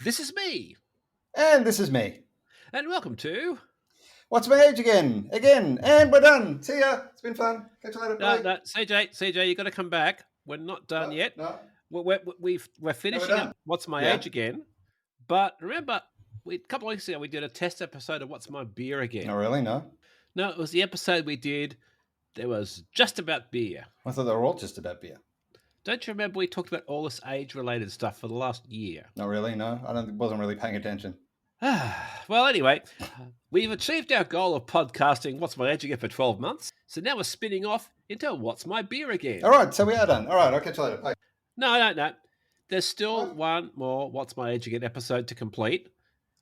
This is me, And this is me. and welcome to... What's my age again? And we're done. See ya. It's been fun. Catch you later. No, Bye. no, CJ, you got to come back. We're not done No, yet. no, We're finishing done. up What's My Yeah. Age Again, but remember, a couple of weeks ago we did a test episode of What's My Beer Again. Oh, really? No. No, it was the episode we did. There was just about beer. I thought they were all just about beer. Don't you remember we talked about all this age-related stuff for the last year? Not really. No, wasn't really paying attention. Well, anyway, we've achieved our goal of podcasting What's My Age Again for 12 months, so now we're spinning off into What's My Beer Again. All right, so we are done. All right, I'll catch you later. Bye. No. There's still one more What's My Age Again episode to complete,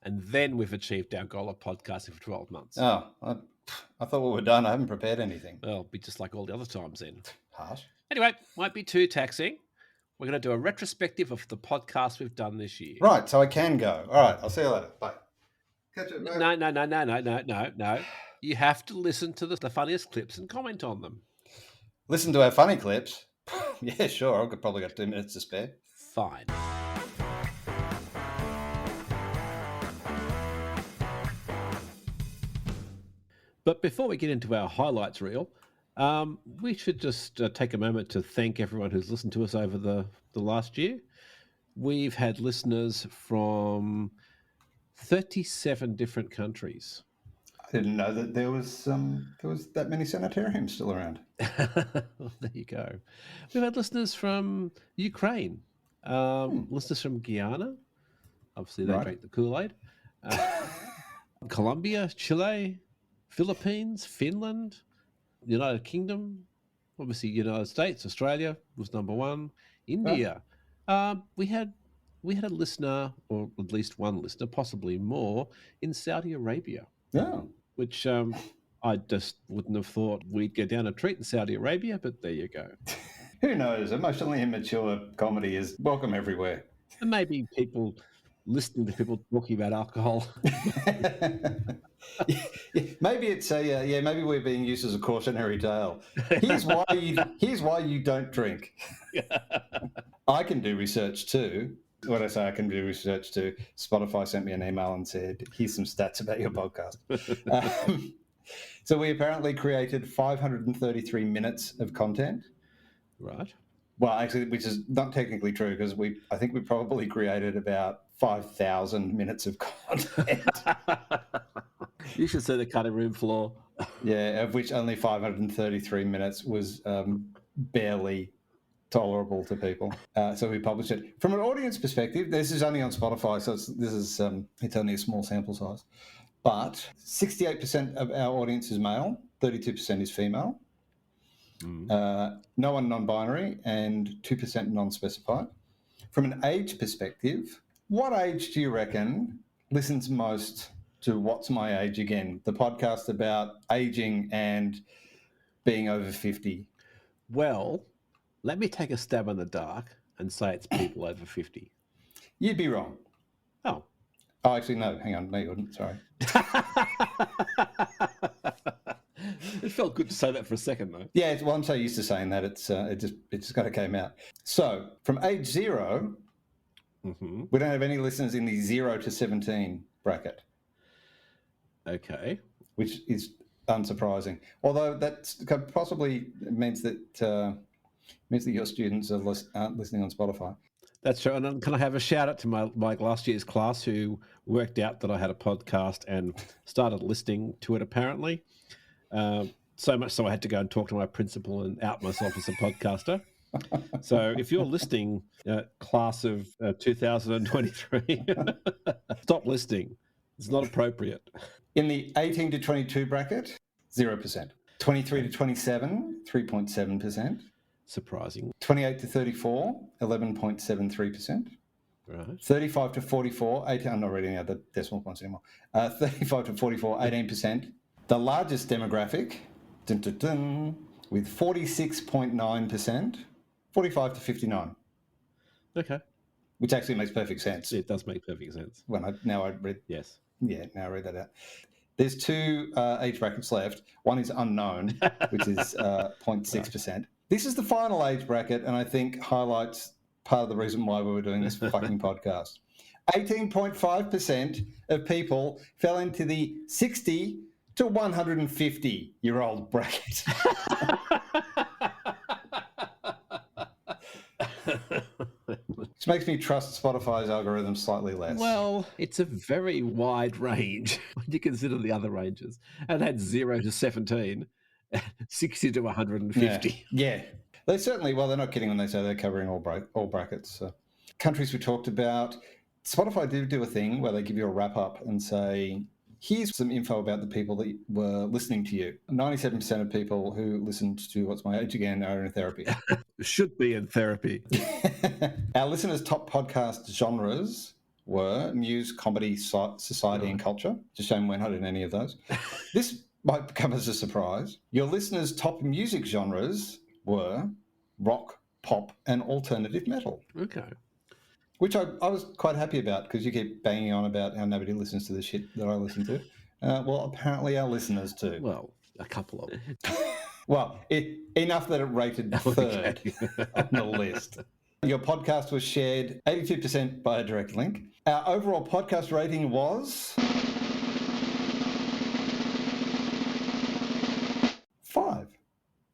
and then we've achieved our goal of podcasting for 12 months. Oh, I thought we were done. I haven't prepared anything. Well, it'll be just like all the other times then. Harsh. Anyway, won't be too taxing. We're going to do a retrospective of the podcast we've done this year. Right, so I can go. All right, I'll see you later. Bye. Catch you. Bye. No. You have to listen to the funniest clips and comment on them. Listen to our funny clips. Yeah, sure. I've probably got 2 minutes to spare. Fine. But before we get into our highlights reel, we should just take a moment to thank everyone who's listened to us over the last year. We've had listeners from 37 different countries. I didn't know that there was that many sanitariums still around. Well, there you go. We've had listeners from Ukraine, listeners from Guyana. Obviously, they drink the Kool-Aid. Colombia, Chile, Philippines, Finland, United Kingdom, obviously United States, Australia was number one. India. We had a listener, or at least one listener, possibly more, in Saudi Arabia. Yeah. Which I just wouldn't have thought we'd go down a treat in Saudi Arabia, but there you go. Who knows? Emotionally immature comedy is welcome everywhere. And maybe people listening to people talking about alcohol. Maybe it's maybe we're being used as a cautionary tale. Here's why you don't drink. I can do research too. When I say I can do research too, Spotify sent me an email and said, here's some stats about your podcast. So we apparently created 533 minutes of content. Right. Well, actually, which is not technically true because I think we probably created about 5,000 minutes of content. You should see the cutting room floor. Yeah, of which only 533 minutes was barely tolerable to people. So we published it. From an audience perspective, this is only on Spotify, so it's only a small sample size. But 68% of our audience is male, 32% is female. No one non-binary, and 2% non-specified. From an age perspective, what age do you reckon listens most to What's My Age Again, the podcast about aging and being over 50? Well, let me take a stab in the dark and say it's people over 50. You'd be wrong. Oh. Oh, actually, no. Hang on. No, you wouldn't. Sorry. It felt good to say that for a second, though. Yeah, well, I'm so used to saying that it just kind of came out. So from age 0, we don't have any listeners in the 0 to 17 bracket. Okay. Which is unsurprising. Although that possibly means that your students aren't listening on Spotify. That's true. And can I have a shout out to my last year's class who worked out that I had a podcast and started listening to it apparently. So much so I had to go and talk to my principal and out myself as a podcaster. So if you're listening, class of 2023, stop listening. It's not appropriate. In the 18 to 22 bracket, 0%. 23 to 27, 3.7%. Surprising. 28 to 34, 11.73%. Right. 35 to 44, I'm not reading out the decimal points anymore. 35 to 44, 18%. The largest demographic, with 46.9%, 45 to 59. Okay. Which actually makes perfect sense. It does make perfect sense. Now I read. Yes. Yeah, now I read that out. There's 2 age brackets left. One is unknown, which is 0.6%. This is the final age bracket, and I think highlights part of the reason why we were doing this fucking podcast. 18.5% of people fell into the 60 to 150-year-old bracket. Which makes me trust Spotify's algorithm slightly less. Well, it's a very wide range when you consider the other ranges. And had 0 to 17, 60 to 150. Yeah. They certainly, well, they're not kidding when they say they're covering all brackets. So. Countries we talked about, Spotify do a thing where they give you a wrap-up and say, here's some info about the people that were listening to you. 97% of people who listened to What's My Age Again are in therapy. Should be in therapy. Our listeners' top podcast genres were news, comedy, society, and culture. It's a shame we're not in any of those. This might come as a surprise. Your listeners' top music genres were rock, pop, and alternative metal. Okay. Which I was quite happy about, because you keep banging on about how nobody listens to the shit that I listen to. Well, apparently our listeners too. Well, a couple of them. Well, enough that it rated third on the list. Your podcast was shared 82% by a direct link. Our overall podcast rating was 5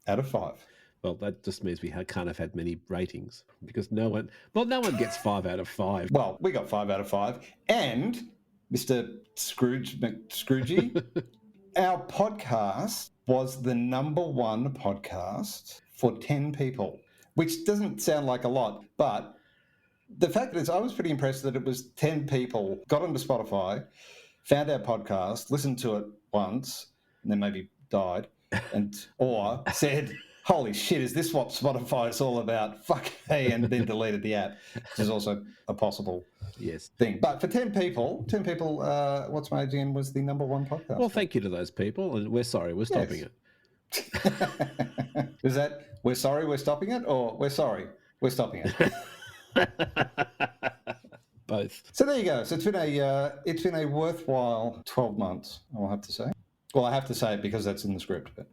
out of 5. Well, that just means we can't have had many ratings, because no one gets 5 out of 5. Well, we got 5 out of 5. And Mr. Scroogey, our podcast was the number 1 podcast for 10 people, which doesn't sound like a lot, but the fact is I was pretty impressed that it was 10 people got onto Spotify, found our podcast, listened to it once, and then maybe died, or said, holy shit, is this what Spotify is all about? Fuck hey, and then deleted the app, which is also a possible thing. But for 10 people, What's My Age Again was the number 1 podcast. Well, thank you to those people, and we're sorry, we're stopping it. Is that we're sorry, we're stopping it, or we're sorry, we're stopping it? Both. So there you go. So it's been a worthwhile 12 months, I'll have to say. Well, I have to say it because that's in the script. But.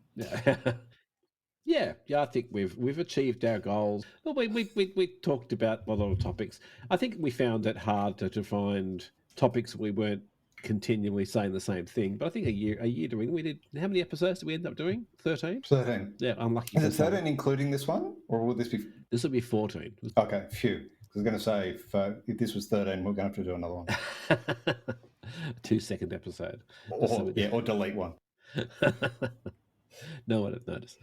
Yeah. I think we've achieved our goals. Well, we talked about a lot of topics. I think we found it hard to find topics we weren't continually saying the same thing. But I think a year doing, we did, how many episodes did we end up doing? 13? 13. Yeah, unlucky. Is it 13 including this one? Or will this be... This will be 14. Okay, phew. I was going to say, if this was 13, we're going to have to do another one. 2-second episode. Or delete one. No one would notice.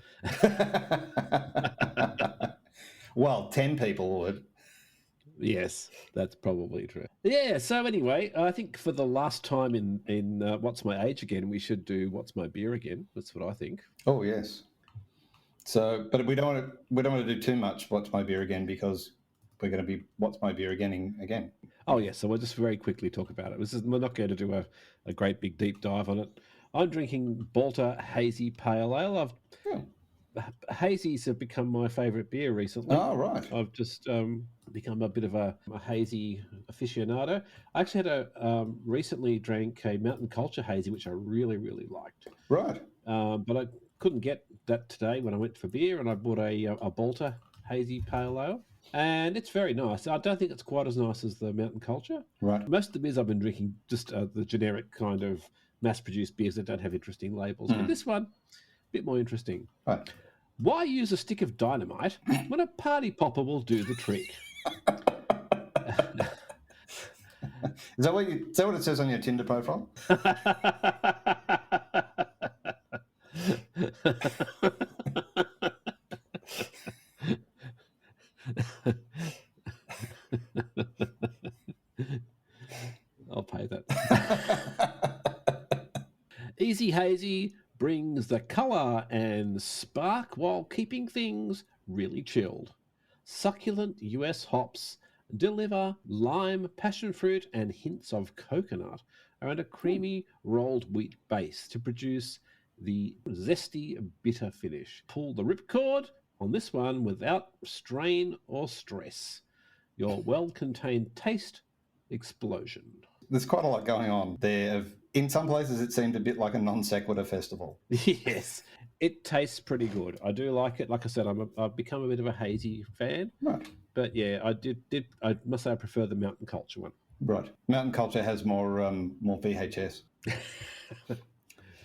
Well, 10 people would. Yes, that's probably true. Yeah, so anyway, I think for the last time in What's My Age Again, we should do What's My Beer Again. That's what I think. Oh, yes. So, but we don't want to do too much What's My Beer Again, because we're going to be What's My Beer again. Oh, yeah, so we'll just very quickly talk about it. We're not going to do a great big deep dive on it. I'm drinking Balter Hazy Pale Ale. Hazies have become my favourite beer recently. Oh, right. I've just become a bit of a hazy aficionado. I actually recently drank a Mountain Culture Hazy, which I really, really liked. Right. But I couldn't get that today when I went for beer, and I bought a Balter Hazy Pale Ale. And it's very nice. I don't think it's quite as nice as the Mountain Culture. Right. Most of the beers I've been drinking, just the generic kind of mass-produced beers that don't have interesting labels. But this one, a bit more interesting. Right. Why use a stick of dynamite when a party popper will do the trick? Is that what it says on your Tinder profile? I'll pay that. Eazy Hazy brings the colour and spark while keeping things really chilled. Succulent US hops deliver lime, passion fruit, and hints of coconut around a creamy rolled wheat base to produce the zesty bitter finish. Pull the ripcord on this one without strain or stress. Your well-contained taste explosion. There's quite a lot going on there. In some places, it seemed a bit like a non sequitur festival. Yes, it tastes pretty good. I do like it. Like I said, I've become a bit of a hazy fan. Right. But yeah, I must say I prefer the Mountain Culture one. Right. Mountain culture has more VHS.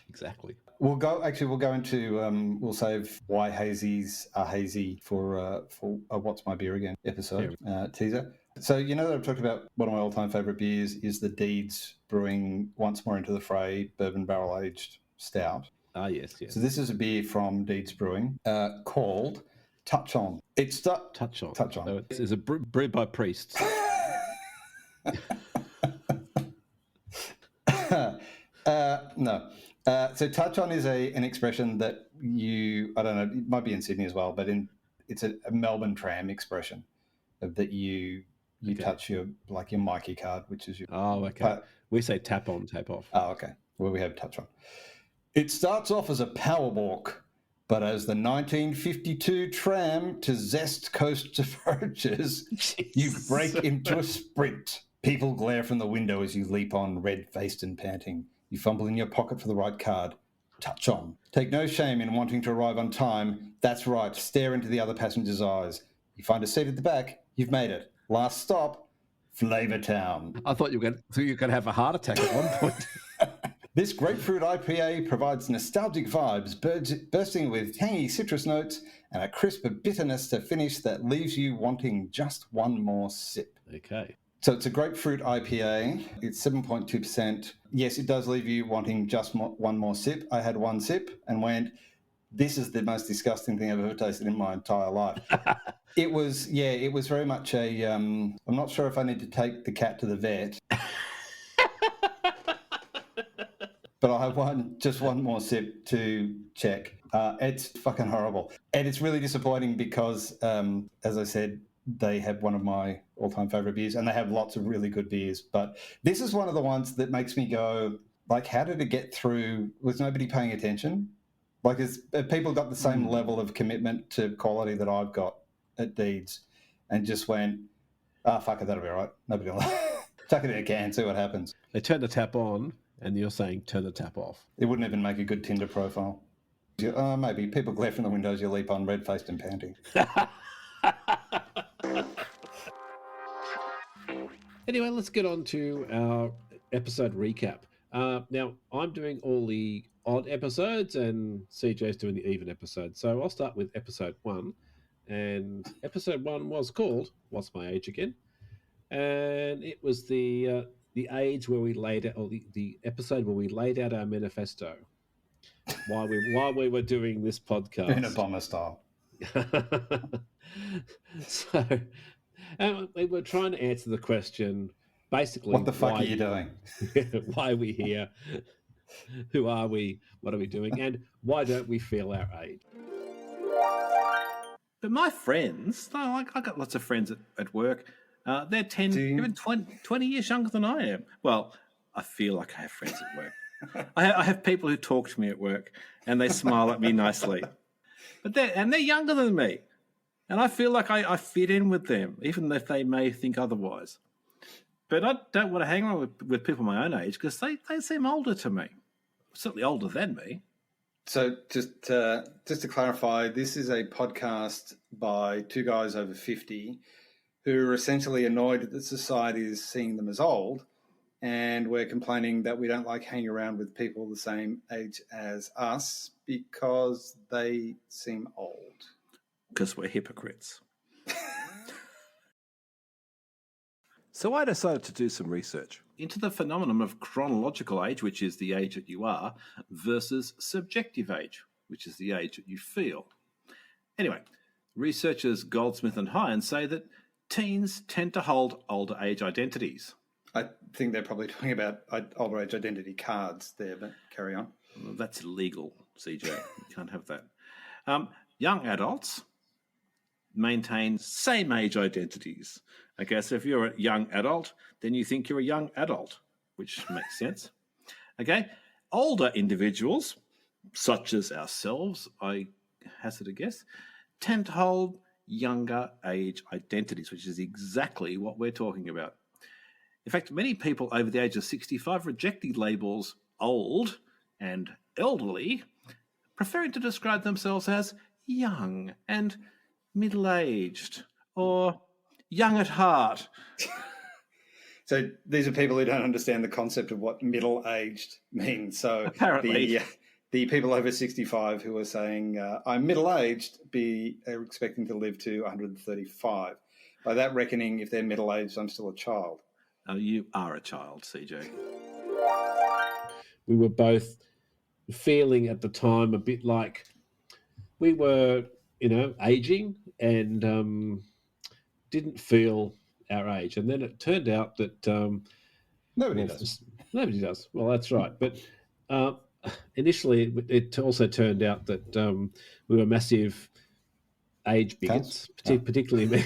Exactly. We'll go into we'll save why hazies are hazy for What's My Beer Again episode teaser. So you know that I've talked about one of my all-time favourite beers is the Deeds Brewing Once More Into the Fray bourbon barrel-aged stout. Ah, yes. So this is a beer from Deeds Brewing called Touch On. Touch On. So it's a brewed by priests. No. So touch on is an expression that I don't know, it might be in Sydney as well, but it's a Melbourne tram expression that you touch your Mikey card, which is your... Oh, okay. We say tap on, tap off. Oh, okay. Well, we have touch on. It starts off as a powerwalk, but as the 1952 tram to Zest Coast approaches, you break into a sprint. People glare from the window as you leap on, red-faced and panting. You fumble in your pocket for the right card. Touch on. Take no shame in wanting to arrive on time. That's right. Stare into the other passenger's eyes. You find a seat at the back. You've made it. Last stop, Flavour Town. I thought you were going to have a heart attack at one point. This grapefruit IPA provides nostalgic vibes, bursting with tangy citrus notes and a crisp bitterness to finish that leaves you wanting just one more sip. Okay. So it's a grapefruit IPA. It's 7.2%. Yes, it does leave you wanting just one more sip. I had one sip and went, this is the most disgusting thing I've ever tasted in my entire life. It was very much I'm not sure if I need to take the cat to the vet. But I'll have just one more sip to check. It's fucking horrible. And it's really disappointing because, as I said, they have one of my all-time favourite beers, and they have lots of really good beers. But this is one of the ones that makes me go, how did it get through? Was nobody paying attention? Have people got the same level of commitment to quality that I've got at Deeds and just went, fuck it, that'll be all right. Nobody will. Chuck it in a can, see what happens. They turn the tap on, and you're saying turn the tap off. It wouldn't even make a good Tinder profile. Maybe. People glare from the windows, you leap on, red-faced and panting. Anyway, let's get on to our episode recap. Now, I'm doing all the odd episodes, and CJ's doing the even episodes. So I'll start with episode 1. And episode 1 was called What's My Age Again? And it was the age where we laid out, or the episode where we laid out our manifesto. While we were doing this podcast. In a bomber style. So... we were trying to answer the question, basically... What the fuck are you doing? Why are we here? Who are we? What are we doing? And why don't we feel our age? But my friends, I got lots of friends at work. They're 10, even 20 years younger than I am. Well, I feel like I have friends at work. I have people who talk to me at work, and they smile at me nicely. But they're younger than me. And I feel like I fit in with them, even if they may think otherwise. But I don't want to hang around with people my own age because they seem older to me, certainly older than me. So just to clarify, this is a podcast by two guys over 50 who are essentially annoyed that society is seeing them as old, and we're complaining that we don't like hanging around with people the same age as us because they seem old. Because we're hypocrites. So I decided to do some research into the phenomenon of chronological age, which is the age that you are, versus subjective age, which is the age that you feel. Anyway, researchers Goldsmith and Hine say that teens tend to hold older age identities. I think they're probably talking about older age identity cards there, but carry on. Well, that's illegal, CJ. You can't have that. Young adults maintain same age identities. Okay, so if you're a young adult, then you think you're a young adult, which makes sense. Okay, older individuals, such as ourselves, I hazard a guess, tend to hold younger age identities, which is exactly what we're talking about. In fact, many people over the age of 65 reject the labels old and elderly, preferring to describe themselves as young and middle-aged or young at heart. So these are people who don't understand the concept of what middle-aged means. So Apparently. the people over 65 who are saying, I'm middle-aged, are expecting to live to 135. By that reckoning, if they're middle-aged, I'm still a child. Oh, you are a child, CJ. We were both feeling at the time a bit like we were, aging and didn't feel our age. And then it turned out that Nobody does. Nobody does. Well, that's right. But initially, it also turned out that we were massive age bigots, particularly me.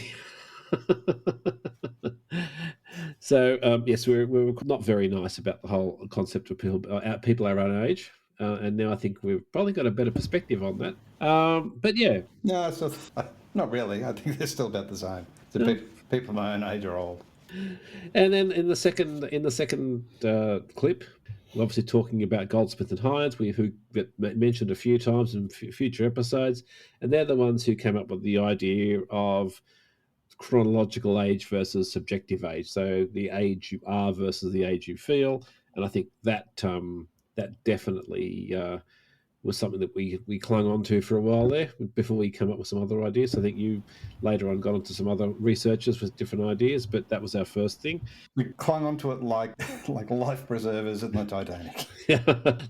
So yes, we were not very nice about the whole concept of people our own age, and now I think we've probably got a better perspective on that. But yeah, no, so not really. I think they're still about the same. People my own age are old. And then in the second clip, we're obviously talking about Goldsmith and Hines, who mentioned a few times in future episodes, and they're the ones who came up with the idea of chronological age versus subjective age. So the age you are versus the age you feel, and I think that that definitely was something that we clung on to for a while there before we come up with some other ideas. I think you later on got onto some other researchers with different ideas, but that was our first thing. We clung onto it like life preservers in the Titanic.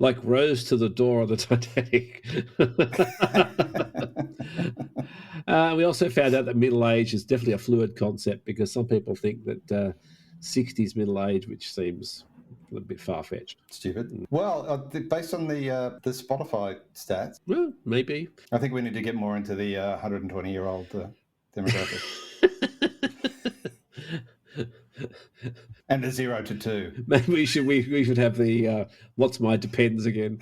Like Rose to the door of the Titanic. We also found out that middle age is definitely a fluid concept because some people think that 60s middle age, which seems a bit far-fetched. Stupid. Well, based on the Spotify stats, well, maybe. I think we need to get more into the 120-year-old demographic. And a 0 to 2. Maybe we should have the what's my depends again.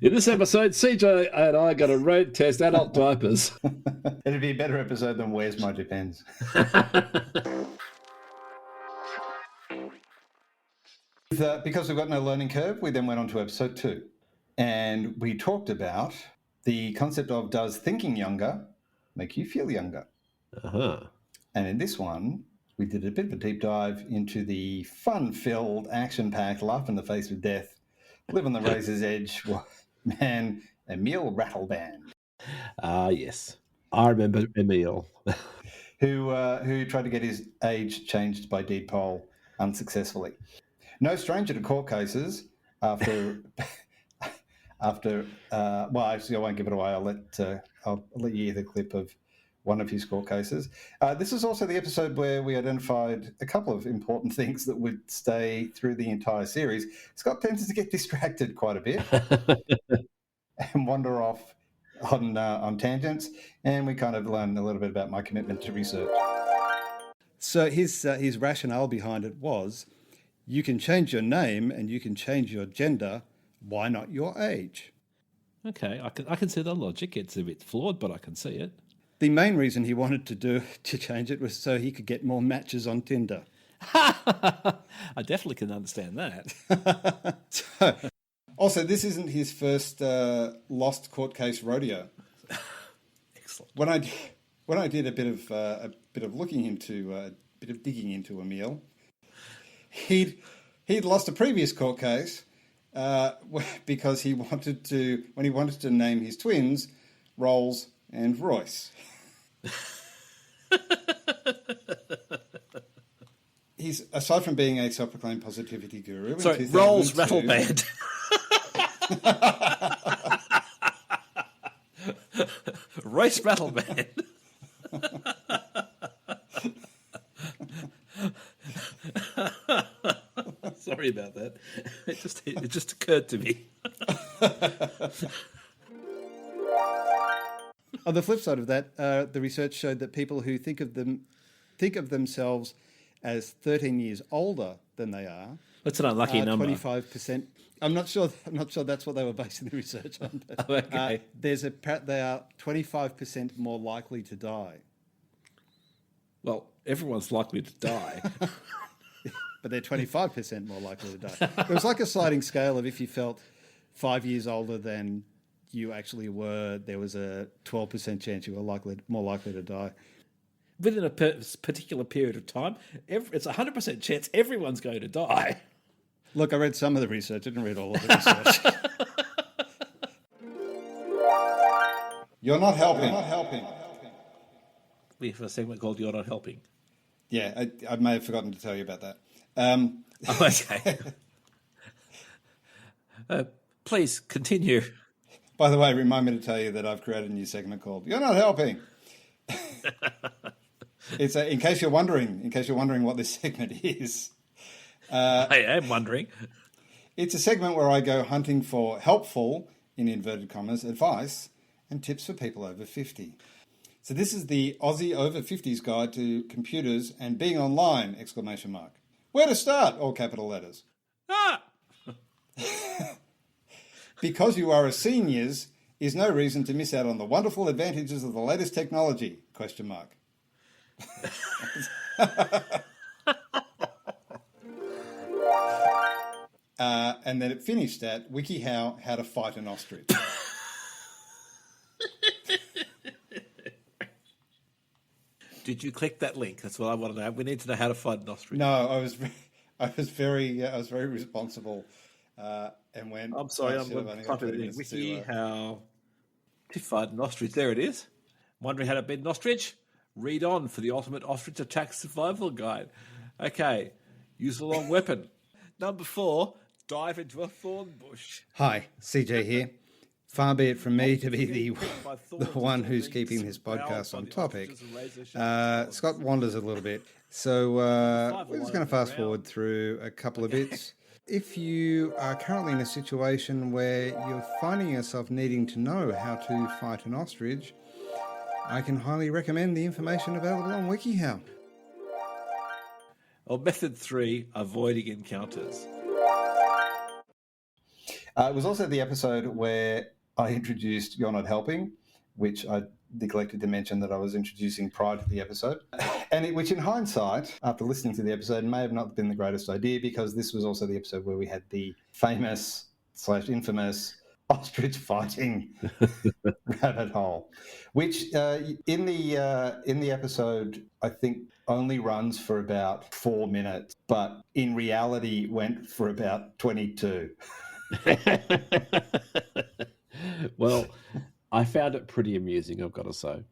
In this episode, CJ and I got a road test adult diapers. It'd be a better episode than Where's My Depends. Because we've got no learning curve, we then went on to episode 2. And we talked about the concept of, does thinking younger make you feel younger? Uh-huh. And in this one, we did a bit of a deep dive into the fun-filled, action-packed, laugh-in-the-face with death, live on the razor's edge, man, Emil Rattleband. Yes. I remember Emil. who tried to get his age changed by deed poll unsuccessfully. No stranger to court cases after... well, actually, I won't give it away. I'll let you hear the clip of one of his court cases. This is also the episode where we identified a couple of important things that would stay through the entire series. Scott tends to get distracted quite a bit and wander off on tangents, and we kind of learned a little bit about my commitment to research. So his rationale behind it was, you can change your name and you can change your gender. Why not your age? Okay, I can see the logic. It's a bit flawed, but I can see it. The main reason he wanted to change it was so he could get more matches on Tinder. I definitely can understand that. Also, this isn't his first lost court case rodeo. Excellent. When I did a bit of looking into a bit of digging into Emil, he'd lost a previous court case because he wanted to name his twins Rolls and Royce. He's, aside from being a self-proclaimed positivity guru, sorry, Rolls Rattleband. Royce Rattleband. Sorry about that. It just occurred to me. On the flip side of that, the research showed that people who think of themselves as 13 years older than they are. That's an unlucky number. 25%. I'm not sure that's what they were basing the research on. But, okay. They are 25% more likely to die. Well, everyone's likely to die. But they're 25% more likely to die. It was like a sliding scale of, if you felt 5 years older than you actually were, there was a 12% chance you were more likely to die. within a particular period of time, it's 100% chance everyone's going to die. Look, I read some of the research. I didn't read all of the research. You're not helping. You're not helping. We have a segment called You're Not Helping. Yeah, I may have forgotten to tell you about that. Okay. Please continue. By the way, remind me to tell you that I've created a new segment called "You're Not Helping." It's in case you're wondering what this segment is. I am wondering. It's a segment where I go hunting for helpful, in inverted commas, advice and tips for people over 50. So this is the Aussie over 50s guide to computers and being online! ! Where to start? All capital letters. Ah! Because you are a seniors is no reason to miss out on the wonderful advantages of the latest technology? ? And then it finished at WikiHow, how to fight an ostrich. Did you click that link? That's what I want to know. We need to know how to fight an ostrich. No, I was very responsible, and went. I'm sorry, I'm typing it in. Wiki how to fight an ostrich. There it is. Wondering how to beat an ostrich? Read on for the ultimate ostrich attack survival guide. Okay, use a long weapon. Number 4, dive into a thorn bush. Hi, CJ here. Far be it from me to be the one who's keeping this podcast on topic. Scott wanders a little bit. So we're just going to fast forward through a couple of bits. If you are currently in a situation where you're finding yourself needing to know how to fight an ostrich, I can highly recommend the information available on WikiHow. Or method 3, avoiding encounters. It was also the episode where I introduced You're Not Helping, which I neglected to mention that I was introducing prior to the episode. And which in hindsight, after listening to the episode, may have not been the greatest idea, because this was also the episode where we had the famous/infamous ostrich fighting rabbit hole, which in the episode, I think only runs for about 4 minutes, but in reality went for about 22. Well, I found it pretty amusing, I've got to say.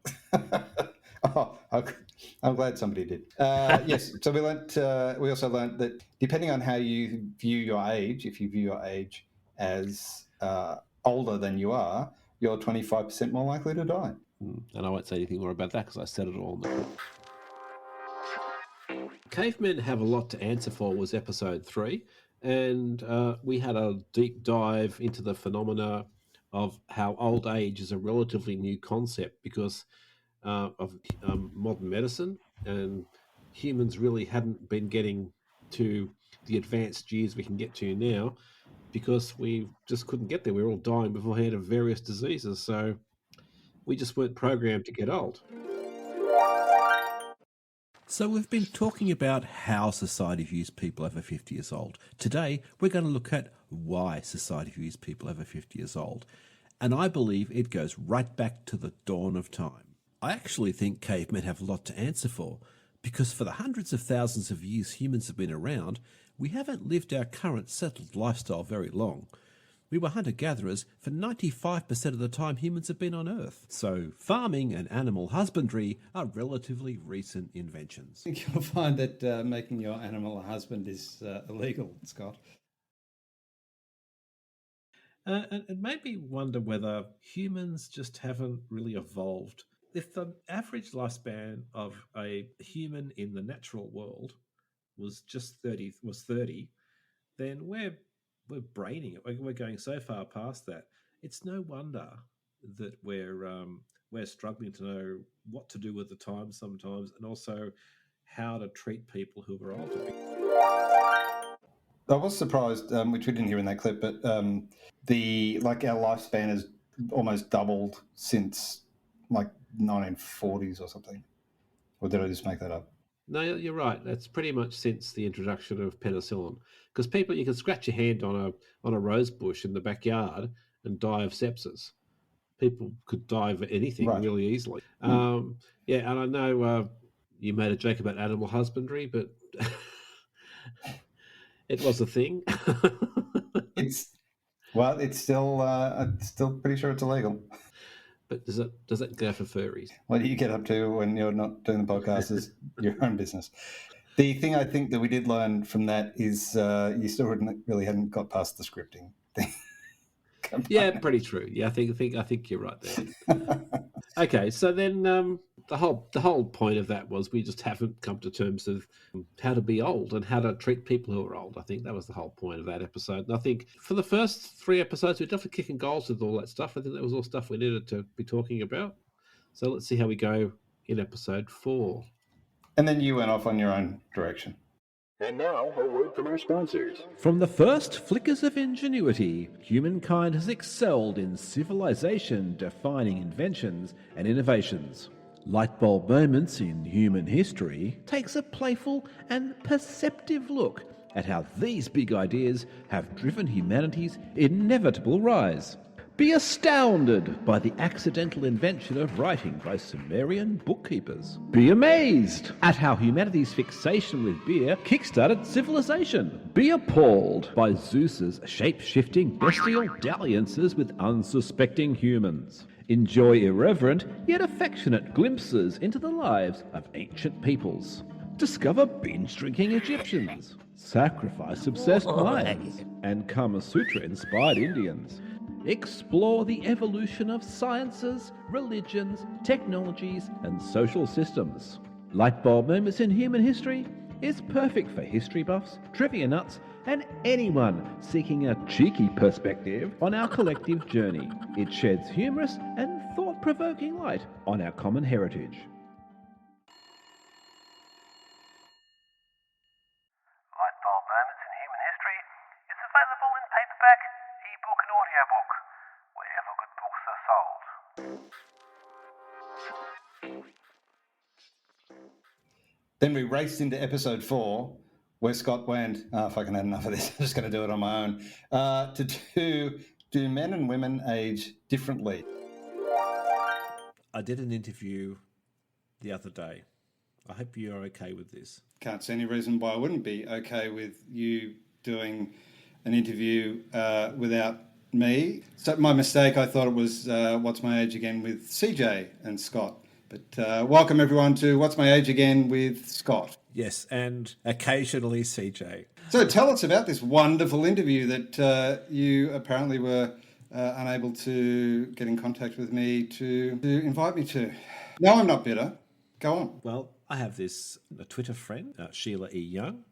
I'm glad somebody did. Yes, so we also learnt that depending on how you view your age, if you view your age as older than you are, you're 25% more likely to die. And I won't say anything more about that because I said it all in the book. Cavemen Have a Lot to Answer For was episode 3, and we had a deep dive into the phenomena of how old age is a relatively new concept because of modern medicine, and humans really hadn't been getting to the advanced years we can get to now because we just couldn't get there. We were all dying beforehand of various diseases, so we just weren't programmed to get old. So we've been talking about how society views people over 50 years old. Today, we're going to look at why society views people over 50 years old. And I believe it goes right back to the dawn of time. I actually think cavemen have a lot to answer for, because for the hundreds of thousands of years humans have been around, we haven't lived our current settled lifestyle very long. We were hunter-gatherers for 95% of the time humans have been on Earth. So farming and animal husbandry are relatively recent inventions. I think you'll find that making your animal a husband is illegal, Scott. And it made me wonder whether humans just haven't really evolved. If the average lifespan of a human in the natural world was just 30, then we're braining it. We're going so far past that. It's no wonder that we're struggling to know what to do with the time sometimes, and also how to treat people who are older. I was surprised, which we didn't hear in that clip, but our lifespan has almost doubled since 1940s or something. Or did I just make that up? No, you're right. That's pretty much since the introduction of penicillin. Because you can scratch your hand on a rose bush in the backyard and die of sepsis. People could die of anything really easily. And I know you made a joke about animal husbandry, but it was a thing. It's still pretty sure it's illegal. But does it go for furries? What do you get up to when you're not doing the podcast is your own business. The thing I think that we did learn from that is you still hadn't got past the scripting thing. Yeah, pretty true. Yeah, I think you're right there. Okay, so then the whole point of that was we just haven't come to terms of how to be old and how to treat people who are old. I think that was the whole point of that episode. And I think for the first 3 episodes, we're definitely kicking goals with all that stuff. I think that was all stuff we needed to be talking about. So let's see how we go in episode 4. And then you went off on your own direction. And now, a word from our sponsors. From the first flickers of ingenuity, humankind has excelled in civilization-defining inventions and innovations. Lightbulb Moments in Human History takes a playful and perceptive look at how these big ideas have driven humanity's inevitable rise. Be astounded by the accidental invention of writing by Sumerian bookkeepers. Be amazed at how humanity's fixation with beer kickstarted civilization. Be appalled by Zeus's shape-shifting bestial dalliances with unsuspecting humans. Enjoy irreverent yet affectionate glimpses into the lives of ancient peoples. Discover binge-drinking Egyptians, sacrifice-obsessed Mayans, and Kama Sutra-inspired Indians. Explore the evolution of sciences, religions, technologies, and social systems. Lightbulb Moments in Human History is perfect for history buffs, trivia nuts, and anyone seeking a cheeky perspective on our collective journey. It sheds humorous and thought-provoking light on our common heritage. Lightbulb Moments in Human History is available in paperback, ebook and audiobook, wherever good books are sold. Then we raced into episode 4, where Scott went, oh, I fucking had enough of this. I'm just going to do it on my own. Do men and women age differently? I did an interview the other day. I hope you're okay with this. Can't see any reason why I wouldn't be okay with you doing an interview without me. So my mistake, I thought it was What's My Age Again with CJ and Scott. But welcome everyone to What's My Age Again with Scott. Yes, and occasionally CJ. So tell us about this wonderful interview that you apparently were unable to get in contact with me to invite me to. No, I'm not bitter. Go on. Well, I have a Twitter friend, Sheila E. Young.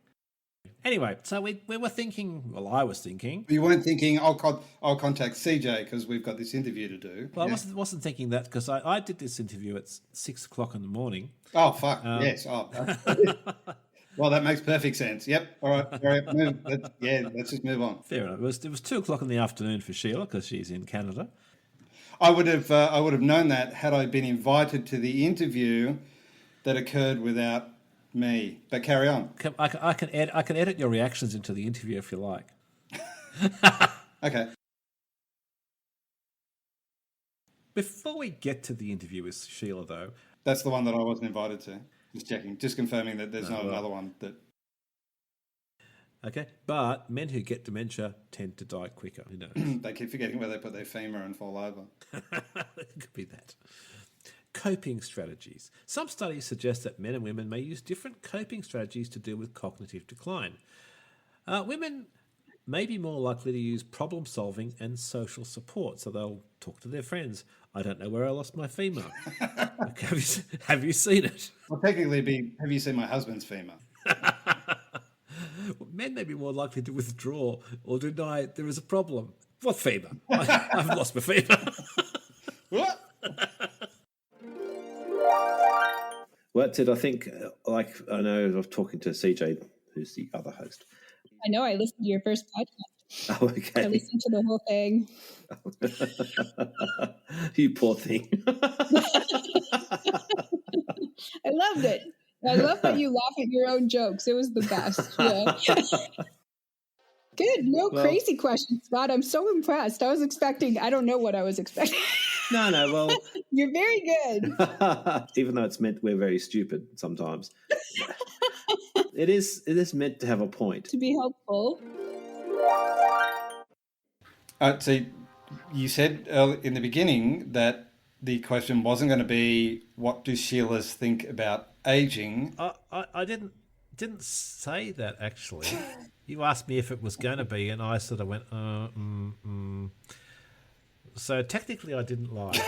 Anyway, so we were thinking, well, I was thinking. You weren't thinking, I'll contact CJ because we've got this interview to do. Well, yeah. I wasn't thinking that because I did this interview at 6 o'clock in the morning. Oh, fuck, yes. Oh. Well, that makes perfect sense. Yep. All right. Let's just move on. Fair enough. It was 2 o'clock in the afternoon for Sheila because she's in Canada. I would have known that had I been invited to the interview that occurred without me. But carry on. I can edit your reactions into the interview if you like. Okay. Before we get to the interview with Sheila, though, that's the one that I wasn't invited to. Just checking, just confirming that there's not another one that. Okay, but men who get dementia tend to die quicker. Who knows? They keep forgetting where they put their femur and fall over. It could be that. Coping strategies. Some studies suggest that men and women may use different coping strategies to deal with cognitive decline. Women may be more likely to use problem solving and social support, so they'll talk to their friends. I don't know where I lost my femur. Have you seen it? Well, technically, have you seen my husband's femur? Men may be more likely to withdraw or deny there is a problem. What femur? I've lost my femur. What? Well, that's it. I think, I know I was talking to CJ, who's the other host. I know. I listened to your first podcast. Oh, okay. I listened to the whole thing. You poor thing. I loved it. I love that you laugh at your own jokes. It was the best. Yeah. Good. No crazy questions, Scott. I'm so impressed. I don't know what I was expecting. No. Well, You're very good. even though it's meant we're very stupid sometimes, it is meant to have a point. To be helpful. So you said in the beginning that the question wasn't going to be what do Sheilas think about aging. I didn't say that, actually. You asked me if it was going to be, and I sort of went, So technically I didn't lie.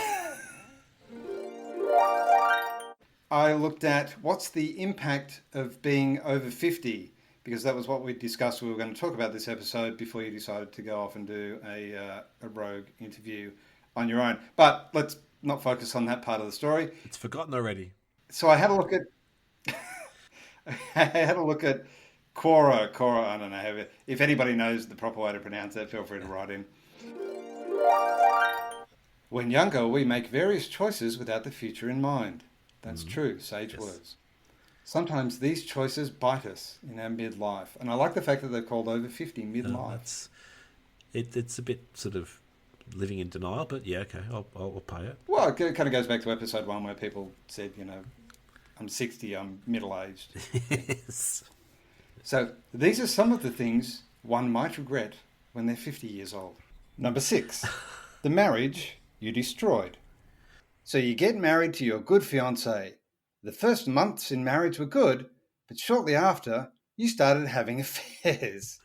I looked at what's the impact of being over 50, because that was what we discussed. We were going to talk about this episode before you decided to go off and do a rogue interview on your own. But let's not focus on that part of the story. It's forgotten already. So I had a look at Quora. I don't know. If anybody knows the proper way to pronounce that, feel free to write in. When younger, we make various choices without the future in mind. That's true, sage words. Sometimes these choices bite us in our midlife. And I like the fact that they're called over 50 midlife. It's a bit sort of living in denial, but yeah, okay, I'll pay it. Well, it kind of goes back to episode 1 where people said, I'm 60, I'm middle-aged. Yes. So these are some of the things one might regret when they're 50 years old. Number 6, the marriage you destroyed. So you get married to your good fiancé. The first months in marriage were good, but shortly after, you started having affairs.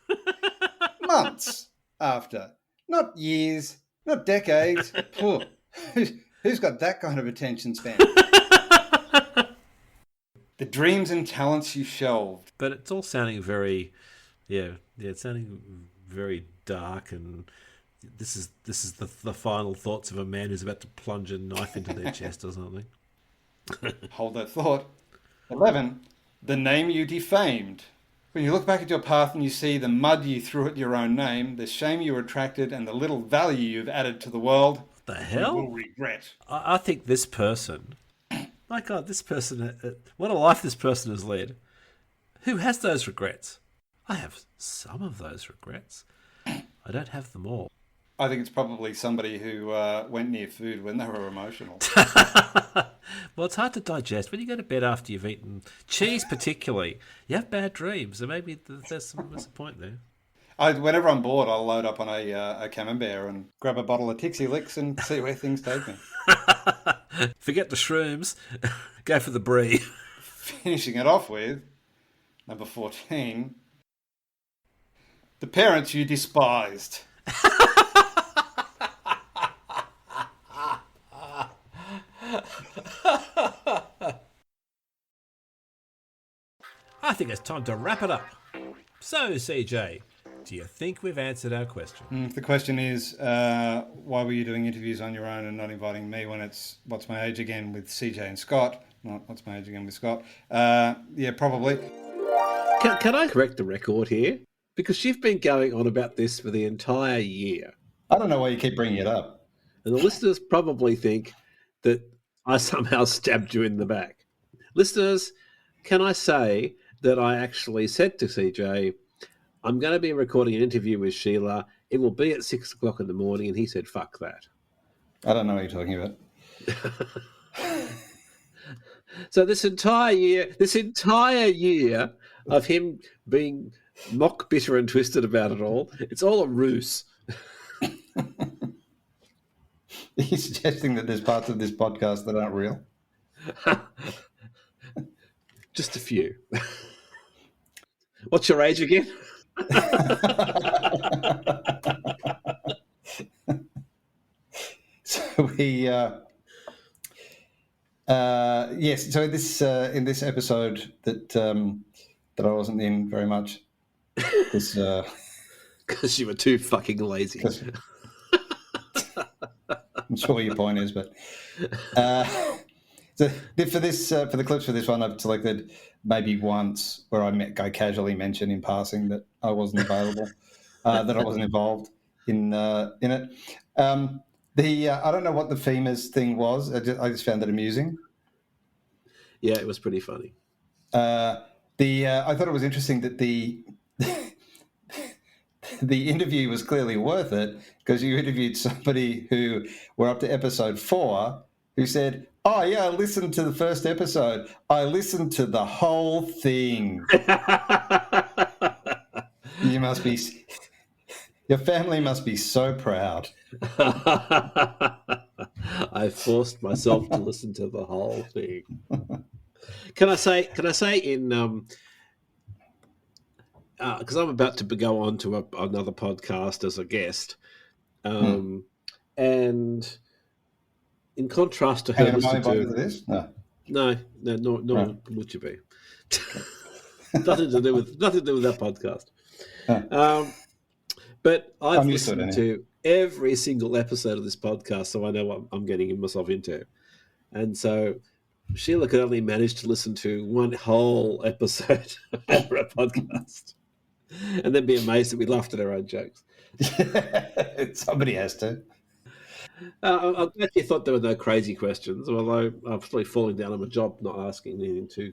Months after. Not years, not decades. Who's got that kind of attention span? The dreams and talents you shelved. But it's all sounding very, it's sounding very dark, and this is the final thoughts of a man who's about to plunge a knife into their chest or something. Hold that thought. 11, the name you defamed. When you look back at your path and you see the mud you threw at your own name, the shame you attracted, and the little value you've added to the world, The hell? you will regret. I think this person, my God, this person, what a life this person has led. Who has those regrets? I have some of those regrets. I don't have them all. I think it's probably somebody who went near food when they were emotional. Well, it's hard to digest. When you go to bed after you've eaten cheese particularly, you have bad dreams. So maybe there's a point there. Whenever I'm bored, I'll load up on a camembert and grab a bottle of Tixie Licks and see where things take me. Forget the shrooms. Go for the brie. Finishing it off with number 14, the parents you despised. I think it's time to wrap it up. So, CJ, do you think we've answered our question? The question is, why were you doing interviews on your own and not inviting me when it's What's My Age Again with CJ and Scott? Not What's My Age Again with Scott. Yeah, probably. Can I correct the record here? Because you've been going on about this for the entire year. I don't know why you keep bringing it up. And the listeners probably think that I somehow stabbed you in the back. Listeners, can I say that I actually said to CJ, I'm going to be recording an interview with Sheila. It will be at 6 o'clock in the morning. And he said, fuck that. I don't know what you're talking about. So this entire year of him being mock bitter and twisted about it all, it's all a ruse. Are you suggesting that there's parts of this podcast that aren't real? Just a few. What's your age again? So we, yes. So in this episode that I wasn't in very much, Because you were too fucking lazy. I'm sure what your point is, but so for the clips for this one, I've selected maybe once where I casually mentioned in passing that I wasn't available, that I wasn't involved in it. I don't know what the FEMA's thing was. I just found it amusing. Yeah, it was pretty funny. I thought it was interesting that the interview was clearly worth it because you interviewed somebody who were up to episode 4 who said, "Oh yeah, I listened to the first episode. I listened to the whole thing." You must be, your family must be so proud. I forced myself to listen to the whole thing. Can I say in because I'm about to go on to another podcast as a guest, and in contrast to her Am I listening invited to to this? No. No, would you be? nothing to do with that podcast. But I've listened to every single episode of this podcast, so I know what I'm getting myself into. And so Sheila could only manage to listen to one whole episode of our podcast and then be amazed that we laughed at our own jokes. Somebody has to. I'm glad you thought there were no crazy questions, although I'm probably falling down on my job not asking anything too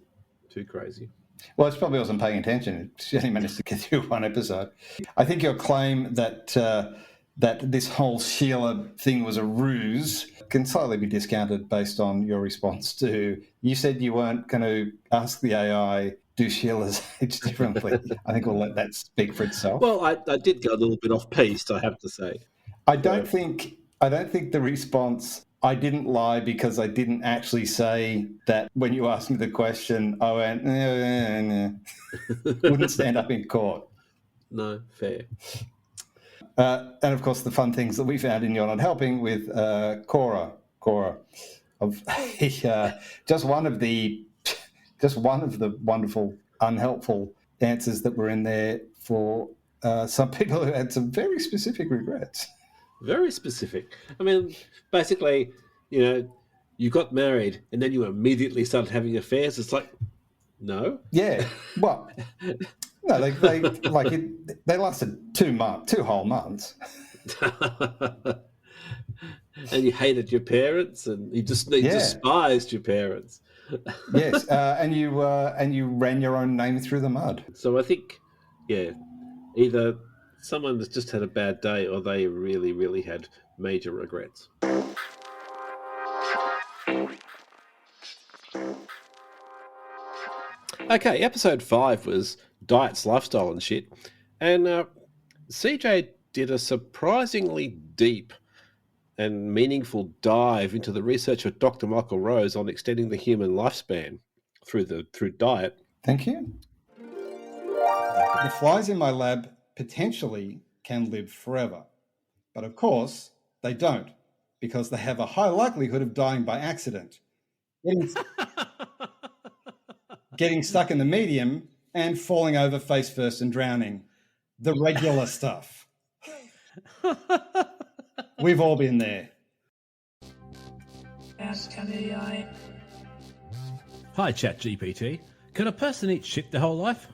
crazy. Well, it's probably wasn't paying attention. She only managed to get through one episode. I think your claim that that this whole Sheila thing was a ruse can slightly be discounted based on your response to, you said you weren't going to ask the AI, do Sheila's age differently. I think we'll let that speak for itself. Well, I did go a little bit off piste, I have to say. I don't think the response, I didn't lie because I didn't actually say that when you asked me the question, I went, wouldn't stand up in court. No, fair. And of course, the fun things that we found in You're Not Helping with Cora, of just one of the wonderful, unhelpful answers that were in there for some people who had some very specific regrets. Very specific. I mean, basically, you got married and then you immediately started having affairs. It's like, no. Yeah. Well, no, they lasted 2 whole months. And you hated your parents, and you despised your parents. Yes, and you ran your own name through the mud. So I think, either someone that's just had a bad day, or they really, really had major regrets. Okay, episode 5 was diets, lifestyle, and shit, and CJ did a surprisingly deep and meaningful dive into the research of Dr. Michael Rose on extending the human lifespan through diet. Thank you. The flies in my lab potentially can live forever, but of course they don't, because they have a high likelihood of dying by accident, getting stuck in the medium and falling over face first and drowning. The regular stuff. We've all been there. Ask an AI. Hi, ChatGPT. Can a person eat shit their whole life?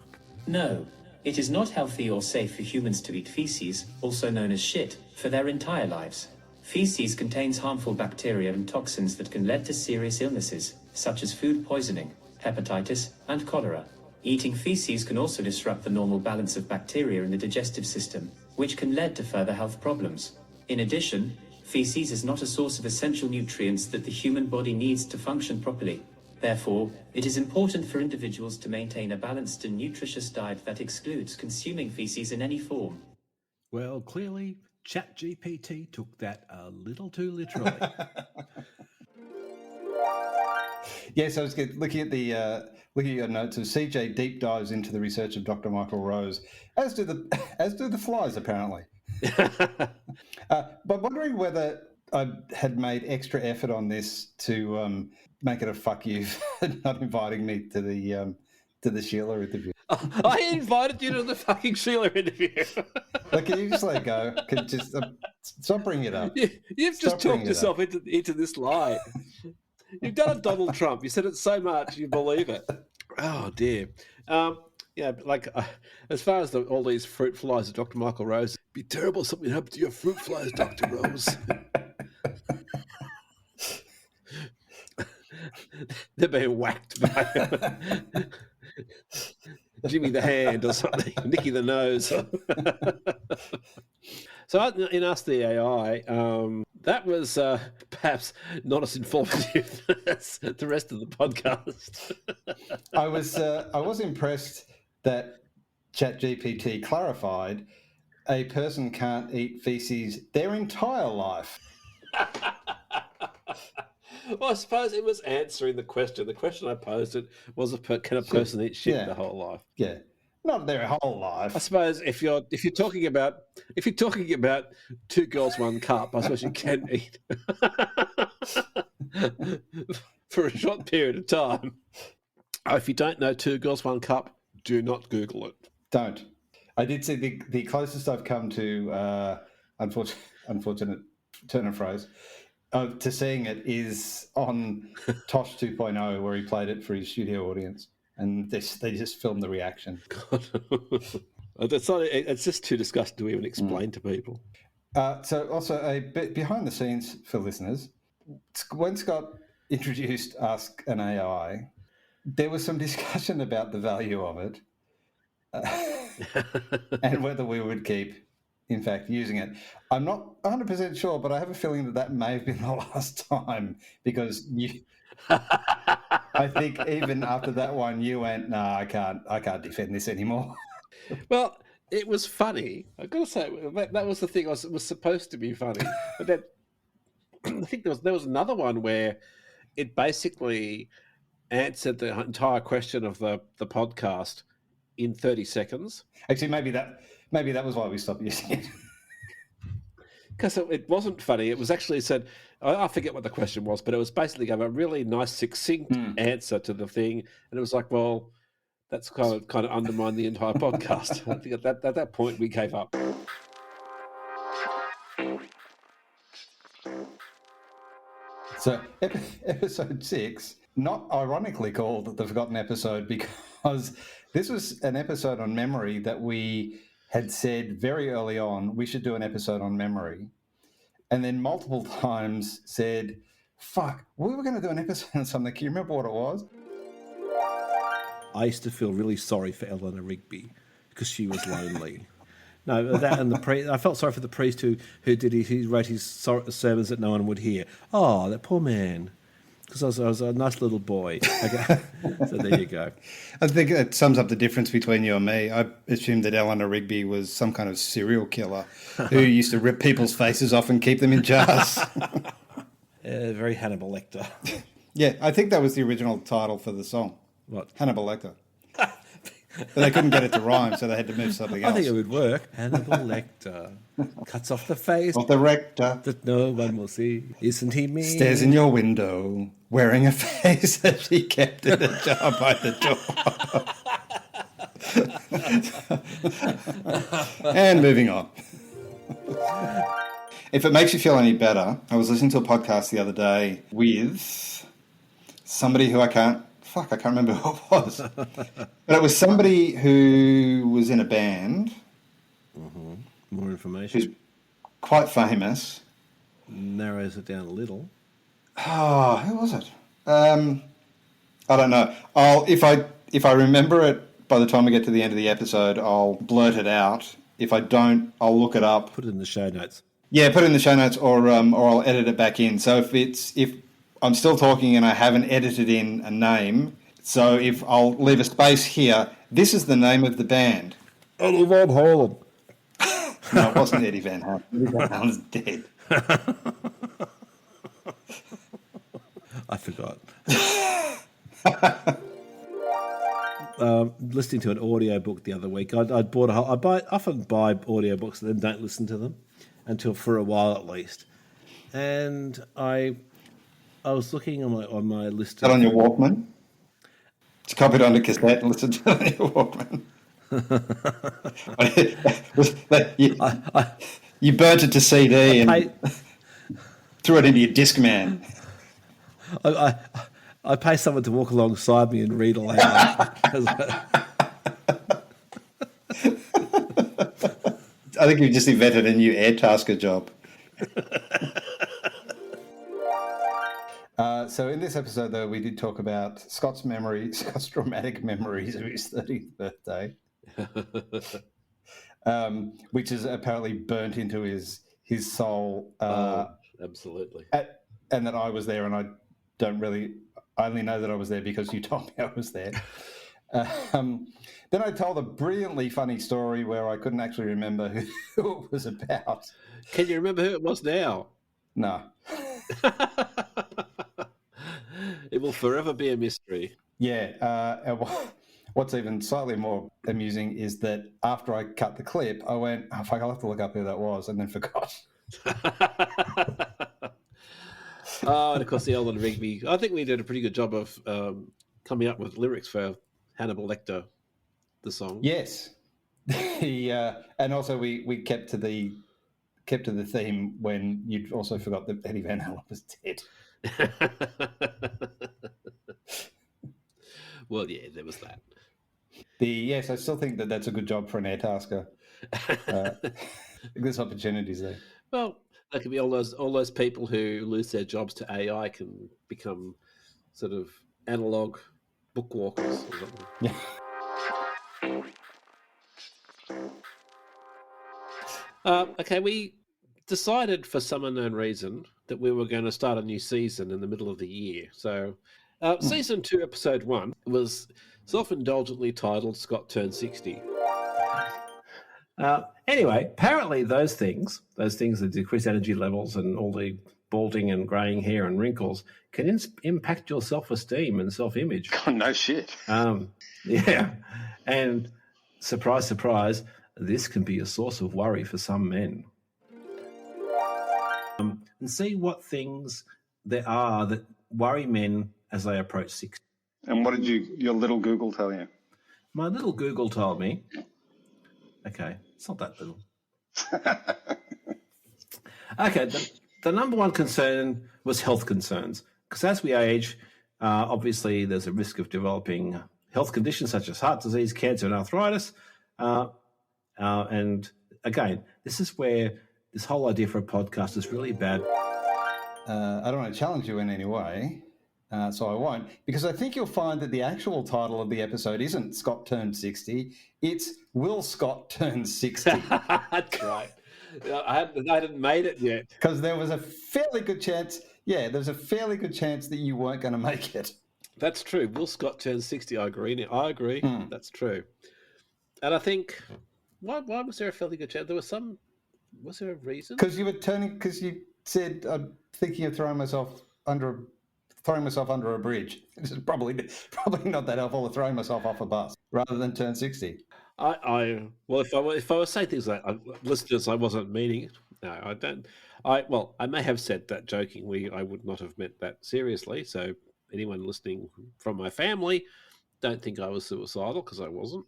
No, it is not healthy or safe for humans to eat feces, also known as shit, for their entire lives. Feces contains harmful bacteria and toxins that can lead to serious illnesses, such as food poisoning, hepatitis, and cholera. Eating feces can also disrupt the normal balance of bacteria in the digestive system, which can lead to further health problems. In addition, feces is not a source of essential nutrients that the human body needs to function properly. Therefore, it is important for individuals to maintain a balanced and nutritious diet that excludes consuming feces in any form. Well, clearly, ChatGPT took that a little too literally. Yes, I was looking at your notes. So CJ deep dives into the research of Dr. Michael Rose, as do the flies apparently. But wondering whether I had made extra effort on this to make it a fuck you for not inviting me to the Sheila interview. I invited you to the fucking Sheila interview. Like, can you just let it go? Can just stop bringing it up. You've just talked yourself into this lie. You've done a Donald Trump. You said it so much you believe it. Oh dear. As far as all these fruit flies of Dr. Michael Rose, it'd be terrible if something happened to your fruit flies, Dr. Rose. They're being whacked by Jimmy the Hand or something, Nicky the Nose. So in Ask the AI, that was perhaps not as informative as the rest of the podcast. I was impressed that ChatGPT clarified a person can't eat feces their entire life. Well, I suppose it was answering the question. The question I posed it was, can a person eat shit their whole life? Yeah, not their whole life. I suppose if you're talking about 2 girls, 1 cup, I suppose you can eat for a short period of time. If you don't know 2 girls, 1 cup, do not Google it. Don't. I did see the closest I've come to unfortunate turn of phrase to seeing it is on Tosh 2.0, where he played it for his studio audience, and they just filmed the reaction. God. It's just too disgusting to even explain to people. So also a bit behind the scenes for listeners, when Scott introduced Ask an AI, there was some discussion about the value of it and whether we would keep, in fact, using it. I'm not 100% sure, but I have a feeling that may have been the last time, because I think even after that one, you went, "No, I can't defend this anymore." Well, it was funny. I've got to say, that was the thing. It was supposed to be funny. But then I think there was another one where it basically answered the entire question of the podcast in 30 seconds. Actually, maybe that was why we stopped using it. Because it wasn't funny. It was actually said, I forget what the question was, but it was basically gave a really nice, succinct answer to the thing. And it was like, well, that's kind of undermined the entire podcast. I think at that point we gave up. So episode 6, not ironically called the Forgotten Episode, because this was an episode on memory that we had said very early on we should do an episode on memory, and then multiple times said, fuck, we were going to do an episode on something. Can you remember what it was? I used to feel really sorry for Eleanor Rigby because she was lonely. No, that and the priest. I felt sorry for the priest who wrote his sermons that no one would hear. Oh, that poor man. Because I was a nice little boy. Okay. So there you go. I think it sums up the difference between you and me. I assumed that Eleanor Rigby was some kind of serial killer who used to rip people's faces off and keep them in jars. Very Hannibal Lecter. Yeah, I think that was the original title for the song. What? Hannibal Lecter. But they couldn't get it to rhyme, so they had to move something else. I think it would work. Hannibal Lecter cuts off the face of the rector that no one will see. Isn't he mean? Stares in your window, wearing a face that she kept in a jar by the door. And moving on. If it makes you feel any better, I was listening to a podcast the other day with somebody who I can't remember who it was. But it was somebody who was in a band. Mm-hmm. More information. Who's quite famous. Narrows it down a little. Oh, who was it? I don't know. If I remember it by the time we get to the end of the episode, I'll blurt it out. If I don't, I'll look it up. Put it in the show notes. Yeah, put it in the show notes, or I'll edit it back in. So if I'm still talking and I haven't edited in a name, so if I'll leave a space here, this is the name of the band. Eddie Van Halen. No, it wasn't Eddie Van Halen. Eddie Van Halen's dead. I forgot. Listening to an audiobook the other week, I often buy audiobooks and then don't listen to them until for a while at least. And I was looking on my list. Is that on your Walkman? Just copy it onto cassette and listen to it on your Walkman. You burnt it to CD and threw it into your Discman. I pay someone to walk alongside me and read aloud. I think you've just invented a new Airtasker job. So in this episode, though, we did talk about Scott's dramatic memories of his 30th birthday, which is apparently burnt into his soul. Absolutely. And that I was there, and I only know that I was there because you told me I was there. Then I told a brilliantly funny story where I couldn't actually remember who it was about. Can you remember who it was now? No. It will forever be a mystery. Yeah. What's even slightly more amusing is that after I cut the clip, I went, oh, fuck, I'll have to look up who that was, and then forgot. Oh, and of course, the Elden Rigby. I think we did a pretty good job of coming up with lyrics for Hannibal Lecter, the song. Yes. And also we kept to the theme when you'd also forgot that Eddie Van Halen was dead. Well, yeah, there was that. Yes, I still think that that's a good job for an Airtasker. There's opportunities there. Well, that could be all those people who lose their jobs to AI can become sort of analog bookwalkers or something. Yeah. Okay, we decided for some unknown reason that we were going to start a new season in the middle of the year. So season 2, episode 1 was self-indulgently titled Scott Turned 60. Anyway, apparently those things that decrease energy levels and all the balding and greying hair and wrinkles can impact your self-esteem and self-image. Oh, no shit. Yeah. And surprise, surprise, this can be a source of worry for some men. And see what things there are that worry men as they approach 60. And what did your little Google tell you? My little Google told me, okay, it's not that little. Okay, the number one concern was health concerns. Because as we age, obviously there's a risk of developing health conditions such as heart disease, cancer, and arthritis. And again, this is where this whole idea for a podcast is really bad. I don't want to challenge you in any way, so I won't, because I think you'll find that the actual title of the episode isn't Scott Turned 60, it's Will Scott Turn 60. That's right. I hadn't made it yet. Because there was a fairly good chance, that you weren't going to make it. That's true. Will Scott turn 60, I agree. That's true. And I think, why was there a fairly good chance? Was there a reason? Because you said, I'm thinking of throwing myself under a bridge. This is probably not that helpful to throwing myself off a bus rather than turn 60. If I was saying things like listeners, I wasn't meaning it. No, I don't. I may have said that jokingly. I would not have meant that seriously. So anyone listening from my family, don't think I was suicidal, because I wasn't.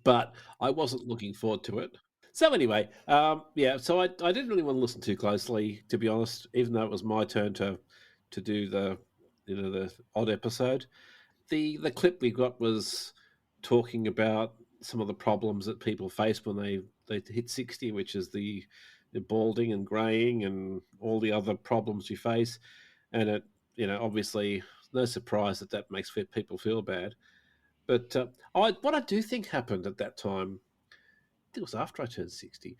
But I wasn't looking forward to it. So anyway, so I didn't really want to listen too closely, to be honest, even though it was my turn to do the odd episode. The clip we got was talking about some of the problems that people face when they hit 60, which is the balding and greying and all the other problems you face. And it, obviously no surprise that makes people feel bad. But what I do think happened at that time, it was after I turned 60.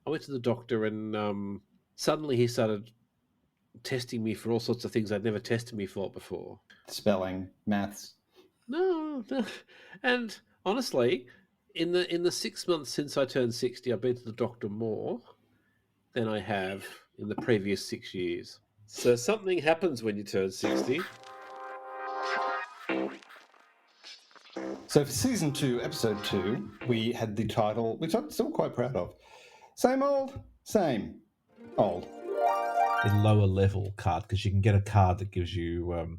I went to the doctor and suddenly he started testing me for all sorts of things I'd never tested me for before. Spelling, maths. No. And honestly, in the 6 months since I turned 60, I've been to the doctor more than I have in the previous 6 years. So something happens when you turn 60. So for season 2, episode 2, we had the title, which I'm still quite proud of. Same old, same old. A lower level card, because you can get a card that gives you